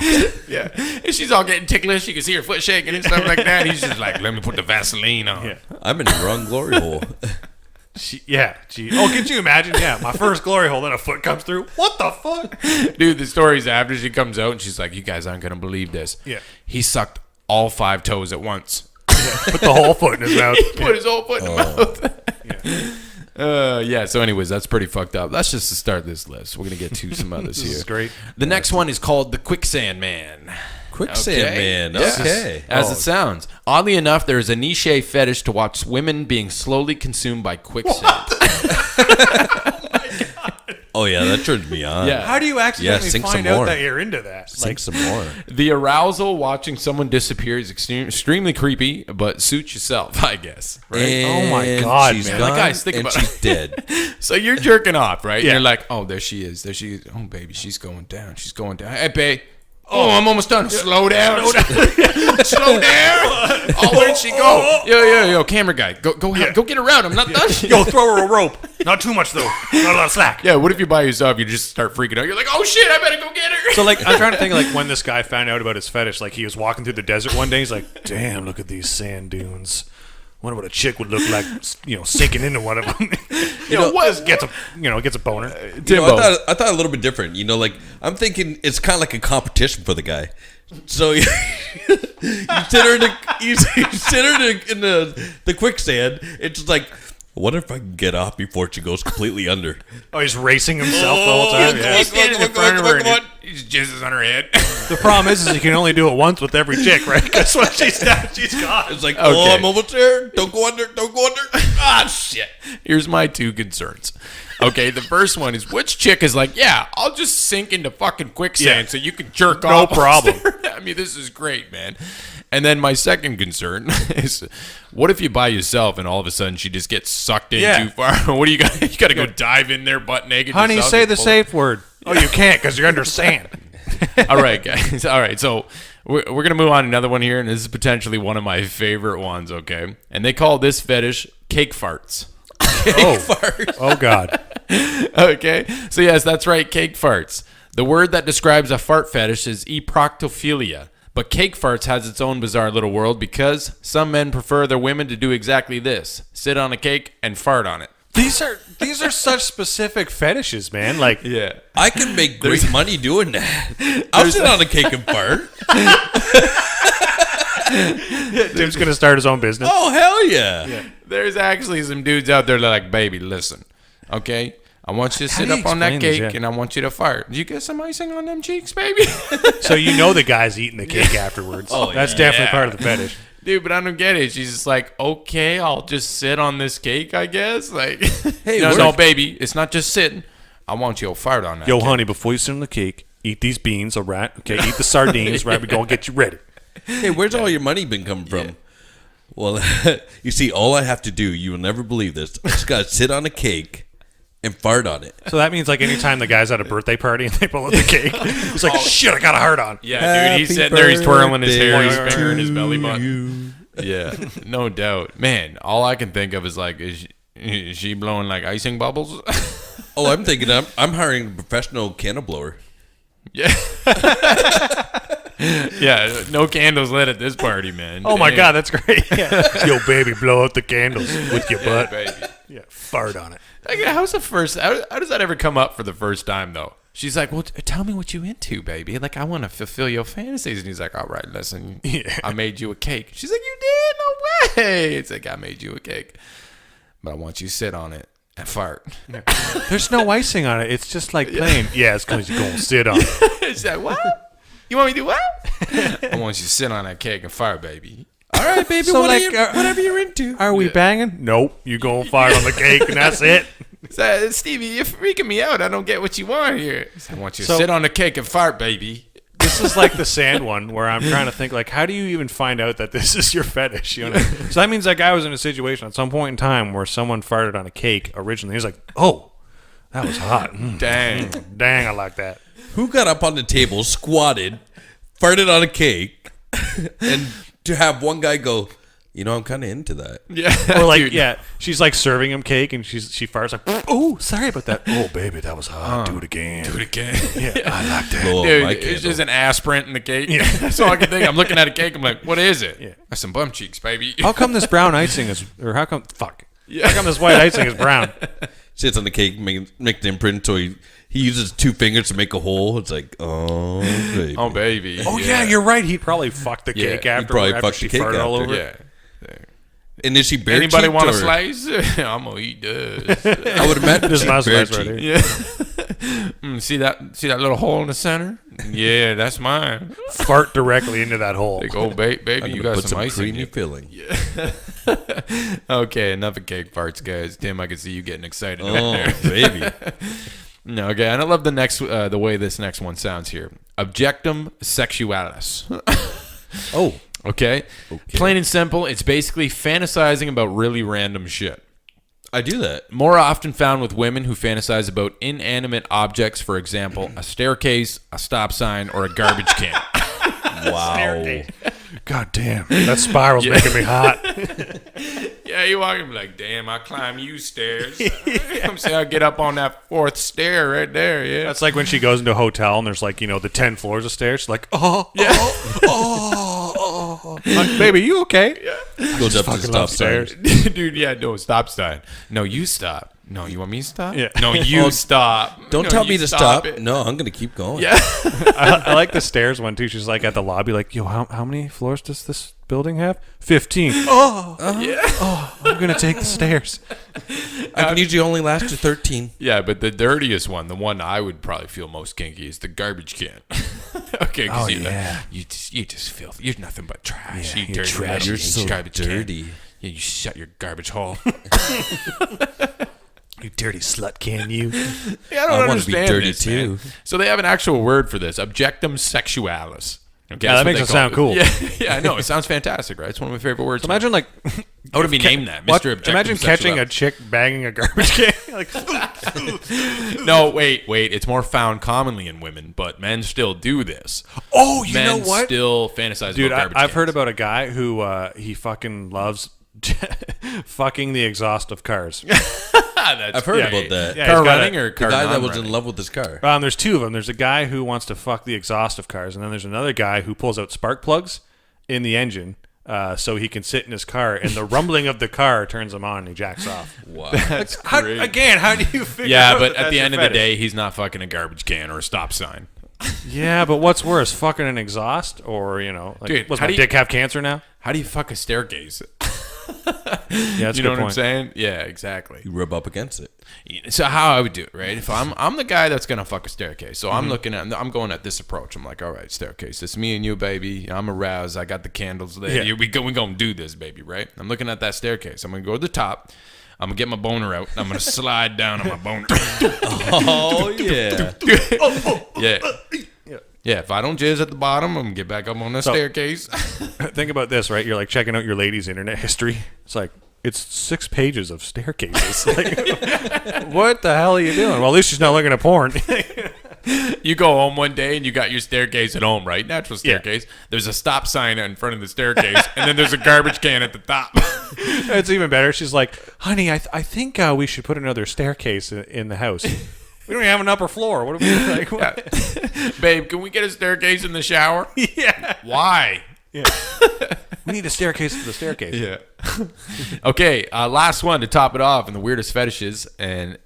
Yeah, and she's all getting ticklish. You can see her foot shaking and stuff like that. He's just like, let me put the Vaseline on. Yeah. I'm in the wrong glory hole. Oh, could you imagine? Yeah, my first glory hole, then a foot comes through. What the fuck? Dude, the story's after she comes out and she's like, you guys aren't going to believe this. Yeah. He sucked all 5 toes at once. Yeah, put the whole foot in his mouth. He put his whole foot in the mouth. Yeah. So anyways, that's pretty fucked up. That's just to start this list. We're going to get to some others here. This is great. The next one is called the Quicksand Man. Quicksand Man. Yeah. Okay. As it sounds. Oddly enough, there is a niche fetish to watch women being slowly consumed by quicksand. Oh, yeah, that turns me on. Yeah. How do you accidentally sink find some out more. that you're into that? Sink some more. The arousal watching someone disappear is extremely creepy, but suit yourself, I guess. Right? And oh, my God, she's man. gone, Like, guys, think and about she's dead. So you're jerking off, right? Yeah. You're like, oh, there she is. There she is. Oh, baby, she's going down. She's going down. Hey, babe. Oh, I'm almost done. Slow down. Slow down. Oh, where'd she go? Yo, camera guy. Go get her out. I'm not done. Yo, throw her a rope. Not too much, though. Not a lot of slack. Yeah, what if you're by yourself? You just start freaking out. You're like, oh, shit, I better go get her. So, like, I'm trying to think, like, when this guy found out about his fetish, like, he was walking through the desert one day. He's like, damn, look at these sand dunes. Wonder what a chick would look like, you know, sinking into one of them. What gets a boner. I thought a little bit different. You know, like I'm thinking it's kind of like a competition for the guy. So you sit her in the quicksand. It's like, what if I can get off before she goes completely under? Oh, he's racing himself the whole time. Yeah. He's standing in front of her and he just jizzes on her head. The problem is you can only do it once with every chick, right? Because when she's done, she's gone. It's like, oh, I'm almost there. Don't go under. Don't go under. Ah, shit. Here's my 2 concerns. Okay, the first one is which chick is like, yeah, I'll just sink into fucking quicksand so you can jerk off. No problem. I mean, this is great, man. And then my second concern is, what if you by yourself and all of a sudden she just gets sucked in too far? What do you got? You got to go dive in there butt naked. Honey, yourself say and the pull safe word. Oh, you can't because you're under sand. All right, guys. All right, so we're going to move on to another one here, and this is potentially one of my favorite ones, okay? And they call this fetish cake farts. Oh, God. Okay, so yes, that's right, cake farts. The word that describes a fart fetish is eproctophilia. But cake farts has its own bizarre little world because some men prefer their women to do exactly this: sit on a cake and fart on it. These are such specific fetishes, man. Like, Yeah. I can make great money doing that. I'll sit on a cake and fart. Tim's gonna start his own business. Oh, hell yeah. There's actually some dudes out there that are like, baby, listen, okay? I want you to How sit do you up on that explain cake this, yeah? and I want you to fart. Did you get some icing on them cheeks, baby? So you know the guy's eating the cake afterwards. That's definitely part of the fetish. Dude, but I don't get it. She's just like, okay, I'll just sit on this cake, I guess. Like, Hey, no, baby, it's not just sitting. I want you to fart on that Yo, cake. honey, before you sit on the cake, eat these beans, all right? Okay, eat the sardines, right? We're gonna get you ready. Hey, where's all your money been coming from? Well, you see, all I have to do, you will never believe this. I just got to sit on a cake and fart on it. So that means like anytime the guy's at a birthday party and they pull out the cake, he's like, shit, I got a heart on. Yeah, dude, he's sitting there, he's twirling his hair, he's fingering his belly button. Yeah, no doubt. Man, all I can think of is like, is she blowing like icing bubbles? Oh, I'm thinking I'm hiring a professional candle blower. Yeah. Yeah, no candles lit at this party, man. Oh my God, that's great. Yeah. Yo, baby, blow out the candles with your butt. baby. Yeah, fart on it. Like, how's the first? How does that ever come up for the first time though? She's like, "Well, tell me what you into, baby. Like, I want to fulfill your fantasies." And he's like, "All right, listen, I made you a cake." She's like, "You did? No way!" It's like, "I made you a cake, but I want you to sit on it and fart." There's no icing on it. It's just like plain. Yeah, it's because you're going to sit on it. She's like, "What? You want me to do what?" "I want you to sit on that cake and fart, baby." All right, baby. So, whatever you're into. Are we banging? Nope. You go fart on the cake and that's it. So, Stevie, you're freaking me out. I don't get what you want here. I want you to sit on the cake and fart, baby. This is like the sand one where I'm trying to think, like, how do you even find out that this is your fetish? You know? So that means that guy was in a situation at some point in time where someone farted on a cake originally. He's like, oh, that was hot. Dang. Dang, I like that. Who got up on the table, squatted, farted on a cake, and to have one guy go, you know, I'm kind of into that. Yeah. Or like, Dude. yeah, she's like serving him cake and she farts like, oh, sorry about that. Oh, baby, that was hot. Do it again. Do it again. Yeah, I like that. Blow up Dude, my it's candle. just an ass print in the cake. Yeah. That's all I can think. I'm looking at a cake. I'm like, what is it? Yeah. That's some bum cheeks, baby. How come this brown icing is, or how come, Yeah. how come this white icing is brown? Sits on the cake, make the imprint, so he uses 2 fingers to make a hole. It's like, oh, baby. Oh, baby. Oh, yeah, you're right. He probably fucked the Yeah, cake he after, probably after fucked she the cake farted all after. over Yeah. it. And is she bare Anybody cheeked, want a or- slice? I'm going to eat this. I would imagine This she's last bare slice right cheeked. here. Yeah. See that little hole in the center? Yeah, that's mine. Fart directly into that hole. Like, oh, baby, I'm you gonna got put some ice in creamy you. filling. Okay, enough of cake farts, guys. Tim, I can see you getting excited. Oh, baby. No, okay, and I love the next, the way this next one sounds here. Objectum sexualis. Oh, Okay? Plain and simple, it's basically fantasizing about really random shit. I do that. More often found with women who fantasize about inanimate objects, for example, a staircase, a stop sign, or a garbage can. Wow. God damn. That spiral's making me hot. Yeah, you walk and be like, damn, I climb you stairs. I'm saying I get up on that 4th stair right there, yeah. That's like when she goes into a hotel and there's like, you know, the 10 floors of stairs. She's like, baby, you okay? Goes up to the fucking stop love sign. stairs. Dude, yeah, no, stop sign. No, you stop. No, you want me to stop? Yeah. No, you stop. Don't No, tell you me to stop. it. No, I'm going to keep going. Yeah. I like the stairs one too. She's like at the lobby, like, yo, how many floors does this building have? 15. I'm gonna take the stairs. I can usually only last to 13. Yeah, but the dirtiest one, the one I would probably feel most kinky, is the garbage can. Okay, because you just feel you're nothing but trash. Yeah, you you're dirty trash. little You're so garbage dirty. Can. Yeah, you shut your garbage hole. You dirty slut, can you? Yeah, I don't wanna be understand dirty this, man. too. So they have an actual word for this: objectum sexualis. Okay, Yeah, that that's what makes they it call sound cool. Yeah, I know. It sounds fantastic, right? It's one of my favorite words. Imagine like, I would have named that, Mr. Objectum imagine catching a Sexualis. chick banging a garbage can. Like, No, wait. It's more found commonly in women, but men still do this. oh, you Men know what, still fantasize dude? about garbage I've cans. heard about a guy who he fucking loves fucking the exhaust of cars. I've heard about that. Yeah, car he's got running a- or The car guy that was non-running? in love with his car. There's two of them. There's a guy who wants to fuck the exhaust of cars, and then there's another guy who pulls out spark plugs in the engine so he can sit in his car, and the rumbling of the car turns him on, and he jacks off. Wow. How do you figure Yeah, out but that at that's the your end of the fetish? day, he's not fucking a garbage can or a stop sign. Yeah, but what's worse, fucking an exhaust or, you know, like, Dude, what's how my do you- dick have cancer now? How do you fuck a staircase? Yeah, that's You a know good what I'm point. saying? Yeah, exactly. You rub up against it. So how I would do it, right? If I'm the guy that's gonna fuck a staircase, so Mm-hmm. I'm going at this approach. I'm like, all right, staircase, it's me and you, baby. I'm aroused. I got the candles lit. Yeah. We gonna do this, baby, right? I'm looking at that staircase. I'm gonna go to the top. I'm gonna get my boner out. I'm gonna slide down on my boner. Oh, yeah. Yeah. Yeah, if I don't jizz at the bottom, I'm gonna get back up on the staircase. Think about this, right? You're like checking out your lady's internet history. It's like, it's 6 pages of staircases. Like, what the hell are you doing? Well, at least she's not looking at porn. You go home one day and you got your staircase at home, right? Natural staircase. Yeah. There's a stop sign in front of the staircase, and then there's a garbage can at the top. It's even better. She's like, honey, I think we should put another staircase in the house. We don't even have an upper floor. What are we like? Yeah. Babe, can we get a staircase in the shower? Yeah. Why? Yeah. We need a staircase for the staircase. Yeah. Okay, last one to top it off, and the weirdest fetishes and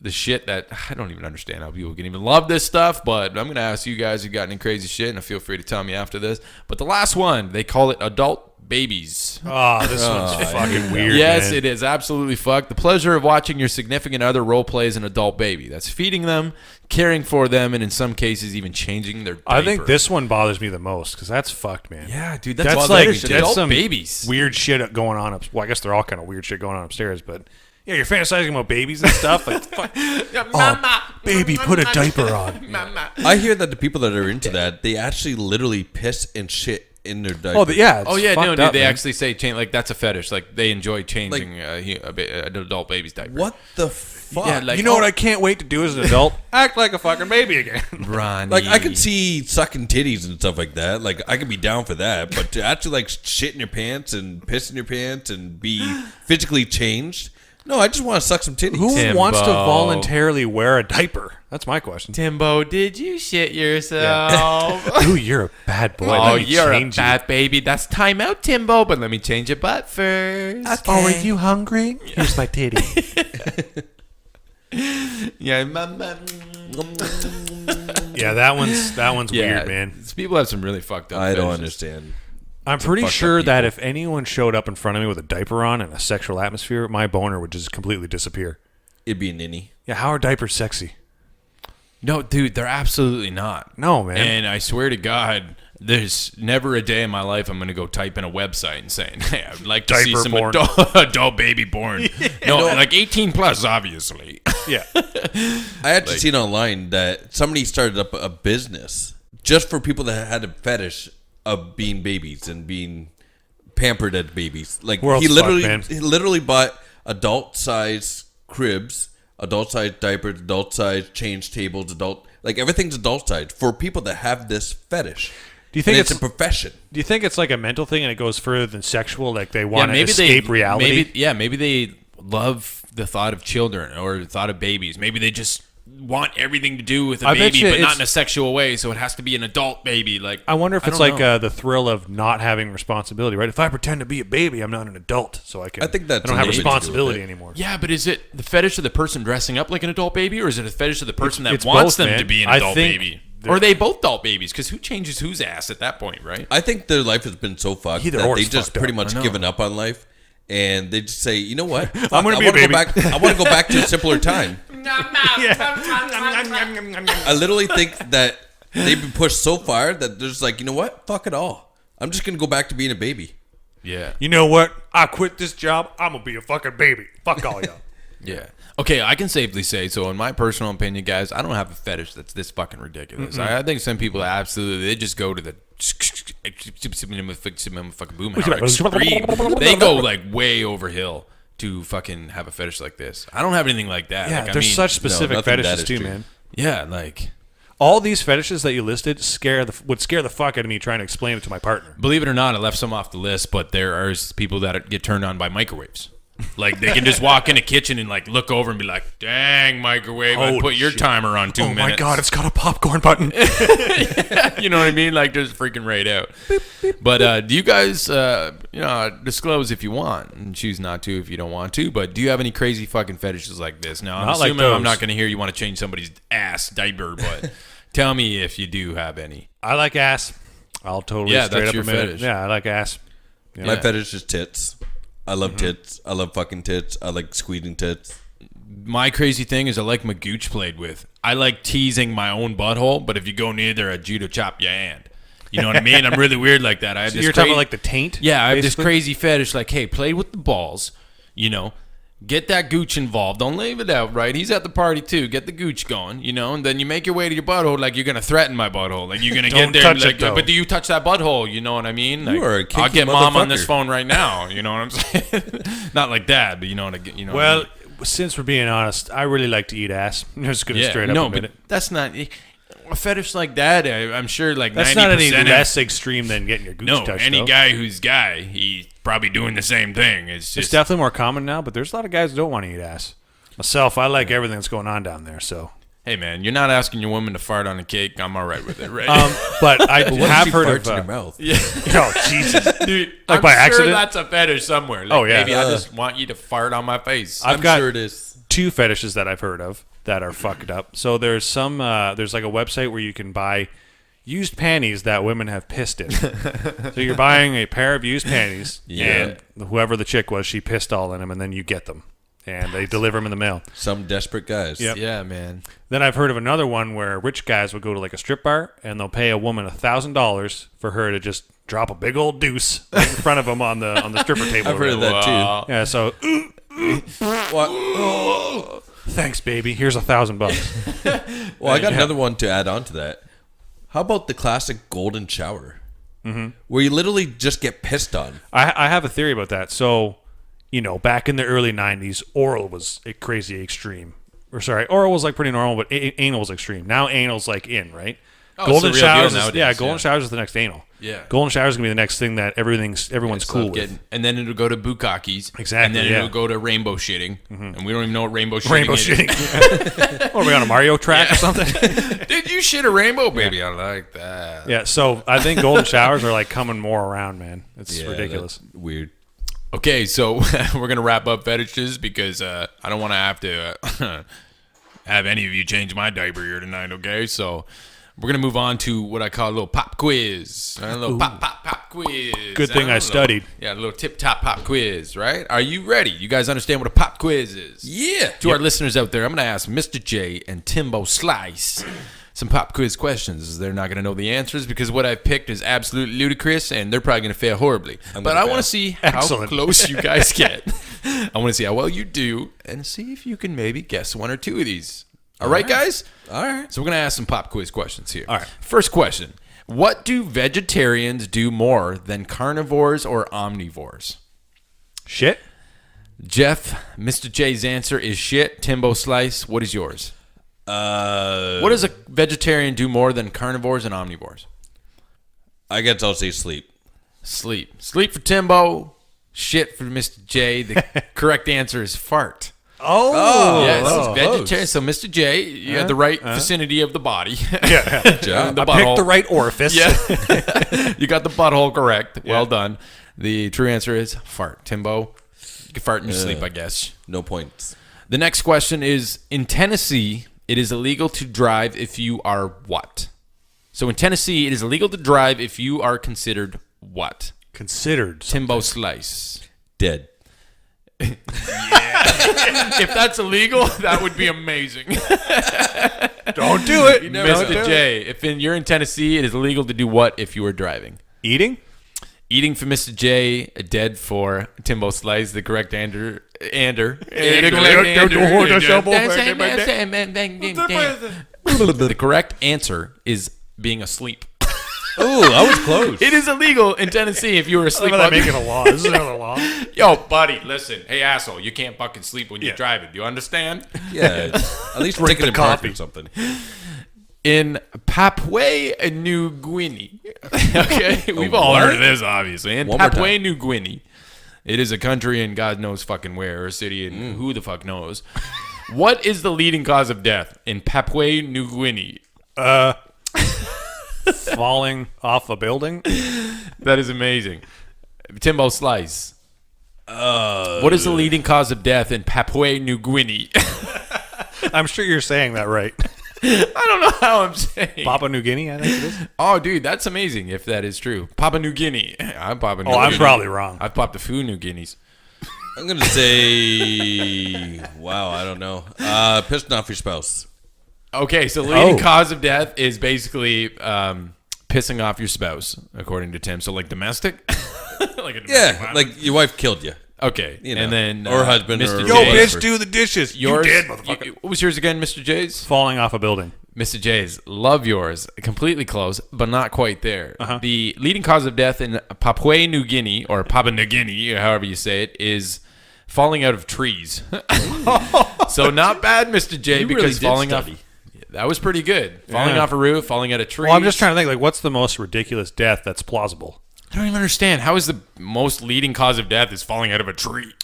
the shit that I don't even understand how people can even love this stuff, but I'm going to ask you guys who got any crazy shit, and feel free to tell me after this. But the last one, they call it adult babies. Oh, this one's fucking weird. Yes, man. it is absolutely fucked. The pleasure of watching your significant other role play as an adult baby. That's feeding them, caring for them, and in some cases even changing their diaper. I think this one bothers me the most because that's fucked, man. Yeah, dude, that's like adult some babies. Weird shit going on well, I guess they're all kind of weird shit going on upstairs, but yeah, you're fantasizing about babies and stuff. Like, fuck. Oh, baby, put a diaper on. I hear that the people that are into that, they actually literally piss and shit in their diaper. Oh, yeah. Oh yeah, no, dude. Up, they man. actually say like that's a fetish. Like they enjoy changing an adult baby's diaper. What the fuck? Yeah, like, you know what I can't wait to do as an adult? Act like a fucking baby again. Ronnie. Like, I could see sucking titties and stuff like that. Like, I could be down for that. But to actually, like, shit in your pants and piss in your pants and be physically changed, no, I just want to suck some titties. Who wants to voluntarily wear a diaper? That's my question. Timbo, did you shit yourself? Ooh, you're a bad boy. Oh, Let me you're a change bad baby. That's time out, Timbo, but let me change your butt first. Okay. Oh, are you hungry? Here's my titty. Yeah, Yeah, that one's weird, man. People have some really fucked up I don't fetishes. understand. I'm pretty fucked sure up that people. if anyone showed up in front of me with a diaper on and a sexual atmosphere, my boner would just completely disappear. It'd be a ninny. Yeah, how are diapers sexy? No, dude, they're absolutely not. No, man. And I swear to God, there's never a day in my life I'm going to go type in a website and saying, hey, I'd like to see Diaper some porn. adult baby porn. No, like 18 plus, obviously. Yeah. I actually seen online that somebody started up a business just for people that had a fetish of being babies and being pampered as babies. Like, World's he fucked, man. literally bought adult size cribs, adult size diapers, adult size change tables, like everything's adult size for people that have this fetish. Do you think it's a profession? Do you think it's like a mental thing and it goes further than sexual? Like they want to escape reality? Maybe they love the thought of children or the thought of babies. Maybe they just want everything to do with a baby, but not in a sexual way, so it has to be an adult baby. Like, I wonder if it's like the thrill of not having responsibility, right? If I pretend to be a baby, I'm not an adult, so I think that's I don't have a little bit responsibility to it. anymore. yeah, but is it the fetish of the person dressing up like an adult baby, or is it a fetish of the person that it's wants both, them man. to be an I adult think baby? Or are they both adult babies? Because who changes whose ass at that point, right? I think their life has been so fucked Either that or they is just fucked pretty up. much given up on life, and they just say, you know what? Fuck, I'm gonna I be a wanna go baby. back. I want to go back to a simpler time. I literally think that they've been pushed so far that they're just like, you know what? Fuck it all. I'm just gonna go back to being a baby. Yeah. You know what? I quit this job. I'm gonna be a fucking baby. Fuck all y'all. Yeah. Okay, I can safely say, so in my personal opinion, guys, I don't have a fetish that's this fucking ridiculous. I think some people absolutely, they just go to the fucking boom extreme. They go like way over hill to fucking have a fetish like this. I don't have anything like that. Yeah, like, there's such specific nothing that fetishes is too, true. man. Yeah, like, All these fetishes that you listed would scare the fuck out of me trying to explain it to my partner. believe it or not, I left some off the list, but there are people that get turned on by microwaves. Like, they can just walk in a kitchen and like look over and be like, dang, microwave, I Holy put your shit. timer on 2 minutes. Oh my god, it's got a popcorn button. You know what I mean? Like, just freaking right out. But do you guys, disclose if you want and choose not to if you don't want to? But do you have any crazy fucking fetishes like this? Now, I'm Not like assuming I'm those. not going to hear you want to change somebody's ass diaper, but tell me if you do have any. I like ass. I'll totally Yeah, straight that's up your admit it. fetish. Yeah, I like ass. Yeah. My fetish is tits. I love tits. I love fucking tits. I like squeezing tits. My crazy thing is I like my gooch played with. I like teasing my own butthole, but if you go near there, I judo chop your hand. You know what I mean? I'm really weird like that. I have So this you're talking about like the taint? Yeah, I have this basically? crazy fetish like, hey, play with the balls, Get that gooch involved. Don't leave it out, right? He's at the party too. Get the gooch going, and then you make your way to your butthole like you're gonna threaten my butthole. Like you're gonna get there. touch like, it, though. But do you touch that butthole? You know what I mean? Like, You are a kinky I'll get mom on this motherfucker. phone right now. You know what I'm saying? Not like that, but you know what I get. Well, since we're being honest, I really like to eat ass. I'm just gonna straight up no, admit but it. that's not a fetish like that. I'm sure like That's 90% not any of- less extreme than getting your gooch No, touched. any though. guy who's guy, he's probably doing the same thing. It's It's just definitely more common now, but there's a lot of guys who don't want to eat ass. Myself, I like everything that's going on down there. So, hey man, you're not asking your woman to fart on a cake. I'm all right with it, right? but I What have if she heard farts of. in your mouth? Oh Jesus! Dude, Like I'm by sure accident? that's a fetish somewhere. Like, Oh, yeah. Maybe I just want you to fart on my face. I've I'm got sure it is. 2 fetishes that I've heard of that are fucked up. So there's some. There's like a website where you can buy used panties that women have pissed in. So you're buying a pair of used panties, and whoever the chick was, she pissed all in them, and then you get them, and they deliver them in the mail. Some desperate guys. Yep. Yeah, man. Then I've heard of another one where rich guys will go to like a strip bar and they'll pay a woman $1,000 for her to just drop a big old deuce right in front of them on the stripper table. I've heard of that too. Yeah, so What? thanks, baby. Here's $1,000. Well, I got another one to add on to that. How about the classic golden shower? Mm-hmm. Where you literally just get pissed on. I have a theory about that. So, back in the early 90s, oral was a crazy extreme. Or sorry, oral was like pretty normal, but anal was extreme. Now anal's like in, right? Oh, it's golden a real deal showers, nowadays, golden yeah. showers is the next anal. Yeah. Golden showers is gonna be the next thing that everyone's cool with. And then it'll go to bukkakis. Exactly, And then yeah. it'll go to rainbow shitting. And we don't even know what rainbow shitting Rainbow is. shitting. What, are we on a Mario track or something? Did you shit a rainbow, baby? I like that. Yeah, so I think golden showers are like coming more around, man. It's Yeah, ridiculous. that's weird. Okay, so we're gonna wrap up fetishes because I don't want to have to have any of you change my diaper here tonight. Okay, so we're gonna move on to what I call a little pop quiz, a little pop quiz. Good thing I studied. Yeah, a little tip top pop quiz. Right? Are you ready? You guys understand what a pop quiz is? Yeah. To our listeners out there, I'm gonna ask Mr. J and Timbo Slice some pop quiz questions. They're not going to know the answers because what I've picked is absolutely ludicrous and they're probably going to fail horribly. But I want to see how Excellent. close you guys get. I want to see how well you do and see if you can maybe guess one or two of these. All right, guys? All right. So we're going to ask some pop quiz questions here. All right. First question. What do vegetarians do more than carnivores or omnivores? Shit. Jeff, Mr. J's answer is shit. Timbo Slice, what is yours? What does a vegetarian do more than carnivores and omnivores? I guess I'll say sleep. Sleep. Sleep for Timbo. Shit for Mr. J. The correct answer is fart. Oh. Yes, oh, it's vegetarian. So, Mr. J, you had the right vicinity of the body. Yeah. job. The I butthole. picked the right orifice. Yeah. You got the butthole correct. Well done. The true answer is fart. Timbo, you can fart in your sleep, I guess. No points. The next question is, in Tennessee, it is illegal to drive if you are what? So in Tennessee, it is illegal to drive if you are considered what? Considered. Timbo Slice. Dead. If that's illegal, that would be amazing. Don't do it. Mr. J, if you're in Tennessee, it is illegal to do what if you are driving? Eating? Eating for Mr. J, dead for Timbo Slice. The correct answer. The correct answer is being asleep. Oh, I was close. It is illegal in Tennessee if you were asleep. How about that making a law? This is another law. Yo, buddy, listen. Hey, asshole, you can't fucking sleep when you're driving. Do you understand? Yeah. At least take it in coffee. or something. In Papua New Guinea. Okay, we've all what? heard of this, obviously. In One more Papua time. New Guinea, it is a country in God knows fucking where, or a city in who the fuck knows. What is the leading cause of death in Papua New Guinea? Falling off a building? That is amazing. Timbo Slice. What is the leading cause of death in Papua New Guinea? I'm sure you're saying that right. I don't know how I'm saying. Papua New Guinea, I think it is. Oh, dude, that's amazing if that is true. Papua New Guinea. I'm Papua New Oh, I'm Guinea. probably wrong. I've popped a few New Guineas. I'm going to say, wow, I don't know. Pissing off your spouse. Okay, so leading cause of death is basically pissing off your spouse, according to Tim. So, like domestic? Like a domestic Yeah, violence? like your wife killed you. Okay. You know, and then or husband Mr. or Yo, J. bitch, do the dishes. Yours, You did, motherfucker. What was yours again, Mr. J's? Falling off a building. Mr. J's, love yours. Completely close, but not quite there. Uh-huh. The leading cause of death in Papua New Guinea, or Papua New Guinea, or however you say it, is falling out of trees. So not bad, Mr. J, You because really did falling study. off... That was pretty good. Falling Yeah. off a roof, falling out of trees. Well, I'm just trying to think, like, what's the most ridiculous death that's plausible? I don't even understand. How is the most leading cause of death is falling out of a tree?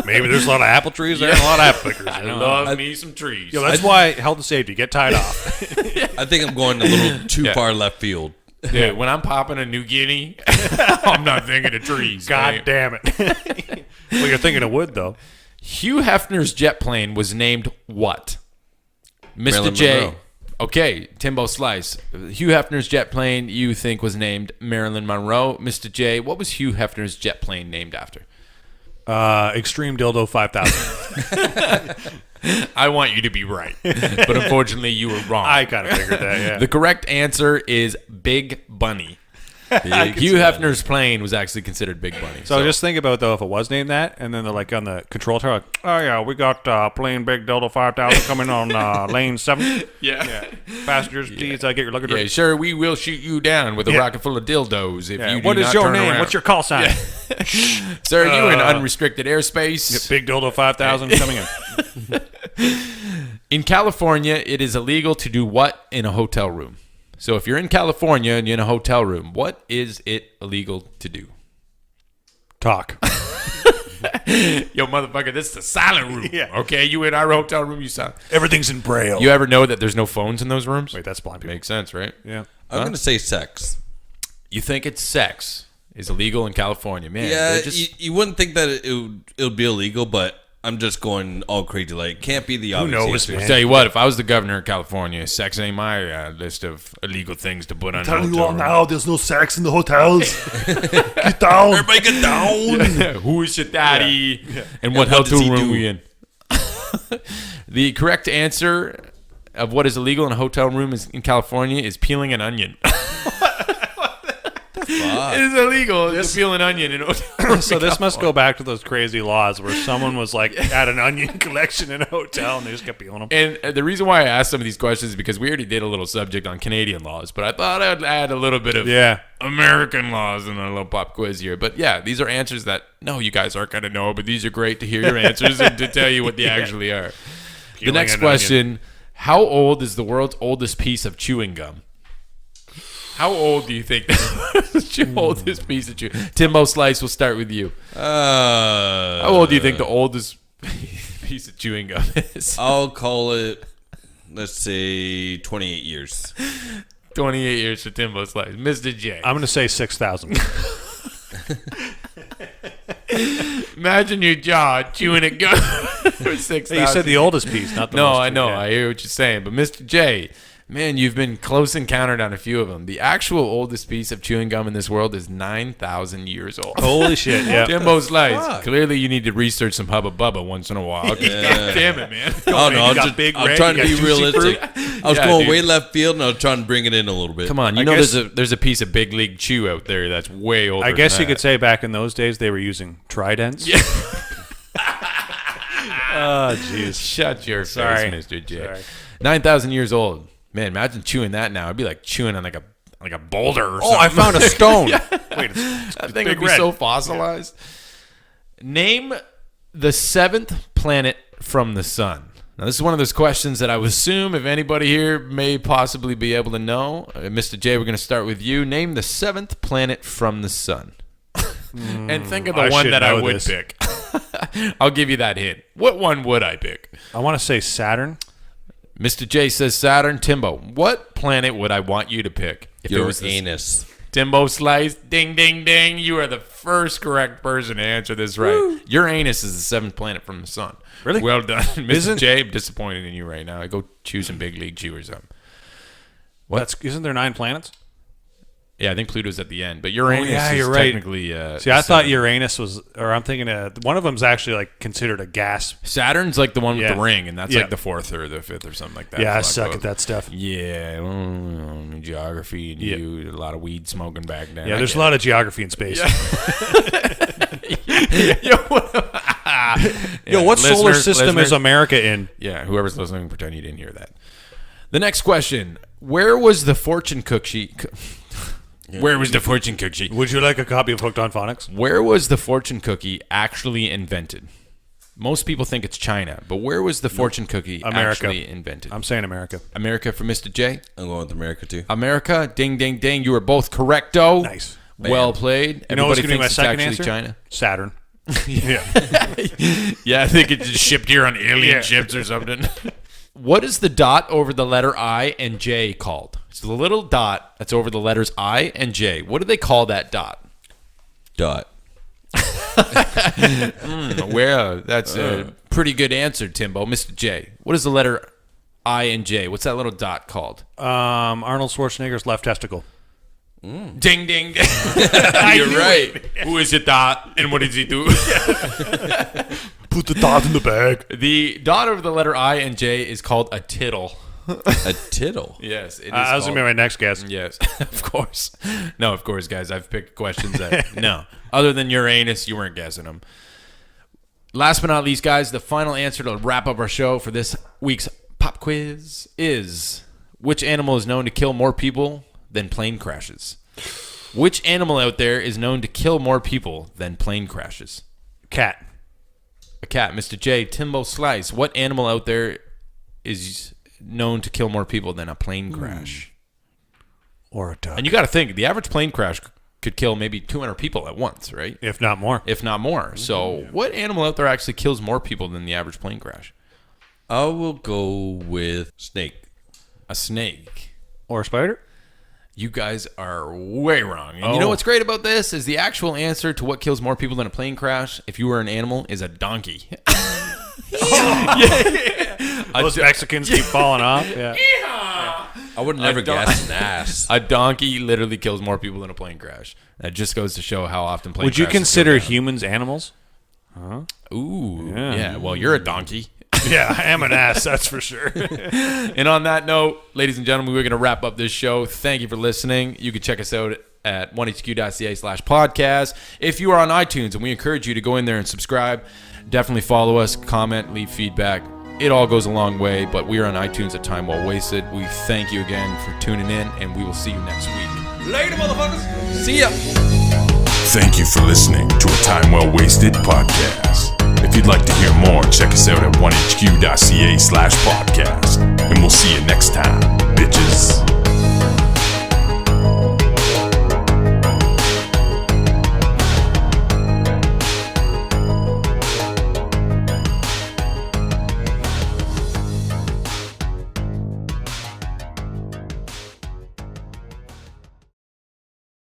Maybe there's a lot of apple trees there and a lot of apple pickers. I love me some trees. Yo, that's why health and safety, get tied off. I think I'm going a little too far left field. Dude, when I'm popping a New Guinea, I'm not thinking of trees. God man. damn it. Well, you're thinking of wood, though. Hugh Hefner's jet plane was named what? Mr. Marilyn J. Monroe. Okay, Timbo Slice. Hugh Hefner's jet plane you think was named Marilyn Monroe. Mr. J, what was Hugh Hefner's jet plane named after? Extreme Dildo 5000. I want you to be right, but unfortunately you were wrong. I kind of figured that, yeah. The correct answer is Big Bunny. Hugh Hefner's plane was actually considered Big Bunny. So just think about, though, if it was named that, and then they're like on the control tower, like, oh, yeah, we got plane Big Dildo 5000 coming on lane 7. yeah. Passengers, please get your luggage. Yeah, sure, we will shoot you down with a rocket full of dildos if you do What is not your turn name? around. What's your call sign? Sir, you in unrestricted airspace. Big Dildo 5000 coming in. In California, it is illegal to do what in a hotel room? So if you're in California and you're in a hotel room, what is it illegal to do? Talk. Yo, motherfucker, this is a silent room. Yeah. Okay, you in our hotel room, you sound. Everything's in Braille. You ever know that there's no phones in those rooms? Wait, that's blind people. Makes sense, right? Yeah. I'm going to say sex. You think it's sex is illegal in California, man? Yeah, they're just- you wouldn't think that it would be illegal, but I'm just going all crazy. Like, it can't be the obvious knows, answer. man? Tell you what, if I was the governor of California, sex ain't my list of illegal things to put on. Telling you hotel all room. now, there's no sex in the hotels. Get down. Everybody get down. Who is your daddy? And what what hotel does he room do? we in? The correct answer of what is illegal in a hotel room in California is peeling an onion. It is illegal to peel an onion in a hotel room. So this must go back to those crazy laws where someone was like at an onion collection in a hotel and they just kept peeling them. And the reason why I asked some of these questions is because we already did a little subject on Canadian laws, but I thought I'd add a little bit of American laws in a little pop quiz here. But yeah, these are answers that, no, you guys aren't going to know, but these are great to hear your answers and to tell you what they actually are. The next an question, how old is the world's oldest piece of chewing gum? How old do you think the oldest piece of chewing? Timbo Slice, we'll start with you. How old do you think the oldest piece of chewing gum is? I'll call it, let's say, 28 years. 28 years for Timbo Slice. Mr. J. I'm going to say 6,000. Imagine your jaw chewing it gum for 6,000. You said the oldest piece, not the No, most. I know. Yeah. I hear what you're saying. But Mr. J, man, you've been close encountered on a few of them. The actual oldest piece of chewing gum in this world is 9,000 years old. Holy shit, yeah. Timbo Slice. fuck? Clearly, you need to research some Hubba Bubba once in a while. God damn it, man. Oh, no, you got big I'm red, trying you to be got juicy realistic. I was Yeah, going dude. way left field, and I was trying to bring it in a little bit. Come on, you I know guess- there's a piece of Big League Chew out there that's way older. I guess than you could that. say back in those days they were using tridents. Yeah. Oh, jeez. Shut your Sorry. face, Mr. J. Sorry. 9,000 years old. Man, imagine chewing that now. It'd be like chewing on like a boulder or something. Oh, I found a stone. Wait, That thing big would be red. so fossilized. Name the seventh planet from the sun. Now, this is one of those questions that I would assume if anybody here may possibly be able to know. Mr. J, we're going to start with you. Name the seventh planet from the sun. And think of the I one should that I know would this. pick. I'll give you that hint. What one would I pick? I want to say Saturn. Mr. J says Saturn. Timbo, what planet would I want you to pick? If Your it was this- anus. Timbo Slice, ding, ding, ding. You are the first correct person to answer this right. Uranus is the seventh planet from the sun. Really? Well done. Mr. Isn't- J, I'm disappointed in you right now. I go chew some Big League Chew or something. Isn't there 9 planets? Yeah, I think Pluto's at the end, but Uranus is you're right. technically. See, I thought Uranus was, or I'm thinking one of them's actually like considered a gas. Saturn's like the one with Yeah. the ring, and that's Yeah. like the 4th or the 5th or something like that. Yeah, I Fuck suck both. at that stuff. Yeah, geography and you a lot of weed smoking back then. Yeah, there's a lot of geography in space. Yo, what solar system is America in? Yeah, whoever's listening, pretend you didn't hear that. The next question: where was the fortune cookie? Where was the fortune cookie? Would you like a copy of Hooked on Phonics? Where was the fortune cookie actually invented? Most people think it's China, but where was the fortune cookie America. actually invented? I'm saying America. America for Mr. J. I'm going with America too. America, ding, ding, ding. You were both correcto. Nice. Well played. You know what's going to be my it's second actually answer? China. Saturn. Yeah. Yeah, I think it just shipped here on alien ships or something. What is the dot over the letter I and J called? It's the little dot that's over the letters I and J. What do they call that dot? Dot. Well, that's a pretty good answer, Timbo. Mr. J. What is the letter I and J? What's that little dot called? Arnold Schwarzenegger's left testicle. Ding, ding, ding. You're right. Who is it, dot? And what does he do? Put the dot in the bag. The dot over the letter I and J is called a tittle. A tittle. Yes, it is. That was going to be my next guess. Yes, of course. No, of course, guys. I've picked questions that no. Other than Uranus, you weren't guessing them. Last but not least, guys, the final answer to wrap up our show for this week's pop quiz is: which animal is known to kill more people than plane crashes? Which animal out there is known to kill more people than plane crashes? Cat. A cat. Mr. J. Timbo Slice. What animal out there is known to kill more people than a plane crash? Or a duck. And you got to think, the average plane crash could kill maybe 200 people at once, right? If not more. If not more. So what animal out there actually kills more people than the average plane crash? I will go with snake. A snake. Or a spider? You guys are way wrong. And you know what's great about this is the actual answer to what kills more people than a plane crash, if you were an animal, is a donkey. Those Mexicans keep falling off. Yeah. I would never guess an ass. A donkey literally kills more people than a plane crash. That just goes to show how often plane Would you crashes consider go down. humans animals? Ooh. Yeah. Well, you're a donkey. Yeah, I am an ass, that's for sure. And on that note, ladies and gentlemen, we're going to wrap up this show. Thank you for listening. You can check us out at 1hq.ca/podcast. If you are on iTunes, and we encourage you to go in there and subscribe, definitely follow us, comment, leave feedback. It all goes a long way, but we are on iTunes at Time Well Wasted. We thank you again for tuning in, and we will see you next week. Later, motherfuckers. See ya. Thank you for listening to a Time Well Wasted podcast. If you'd like to hear more, check us out at 1hq.ca/podcast. And we'll see you next time, bitches.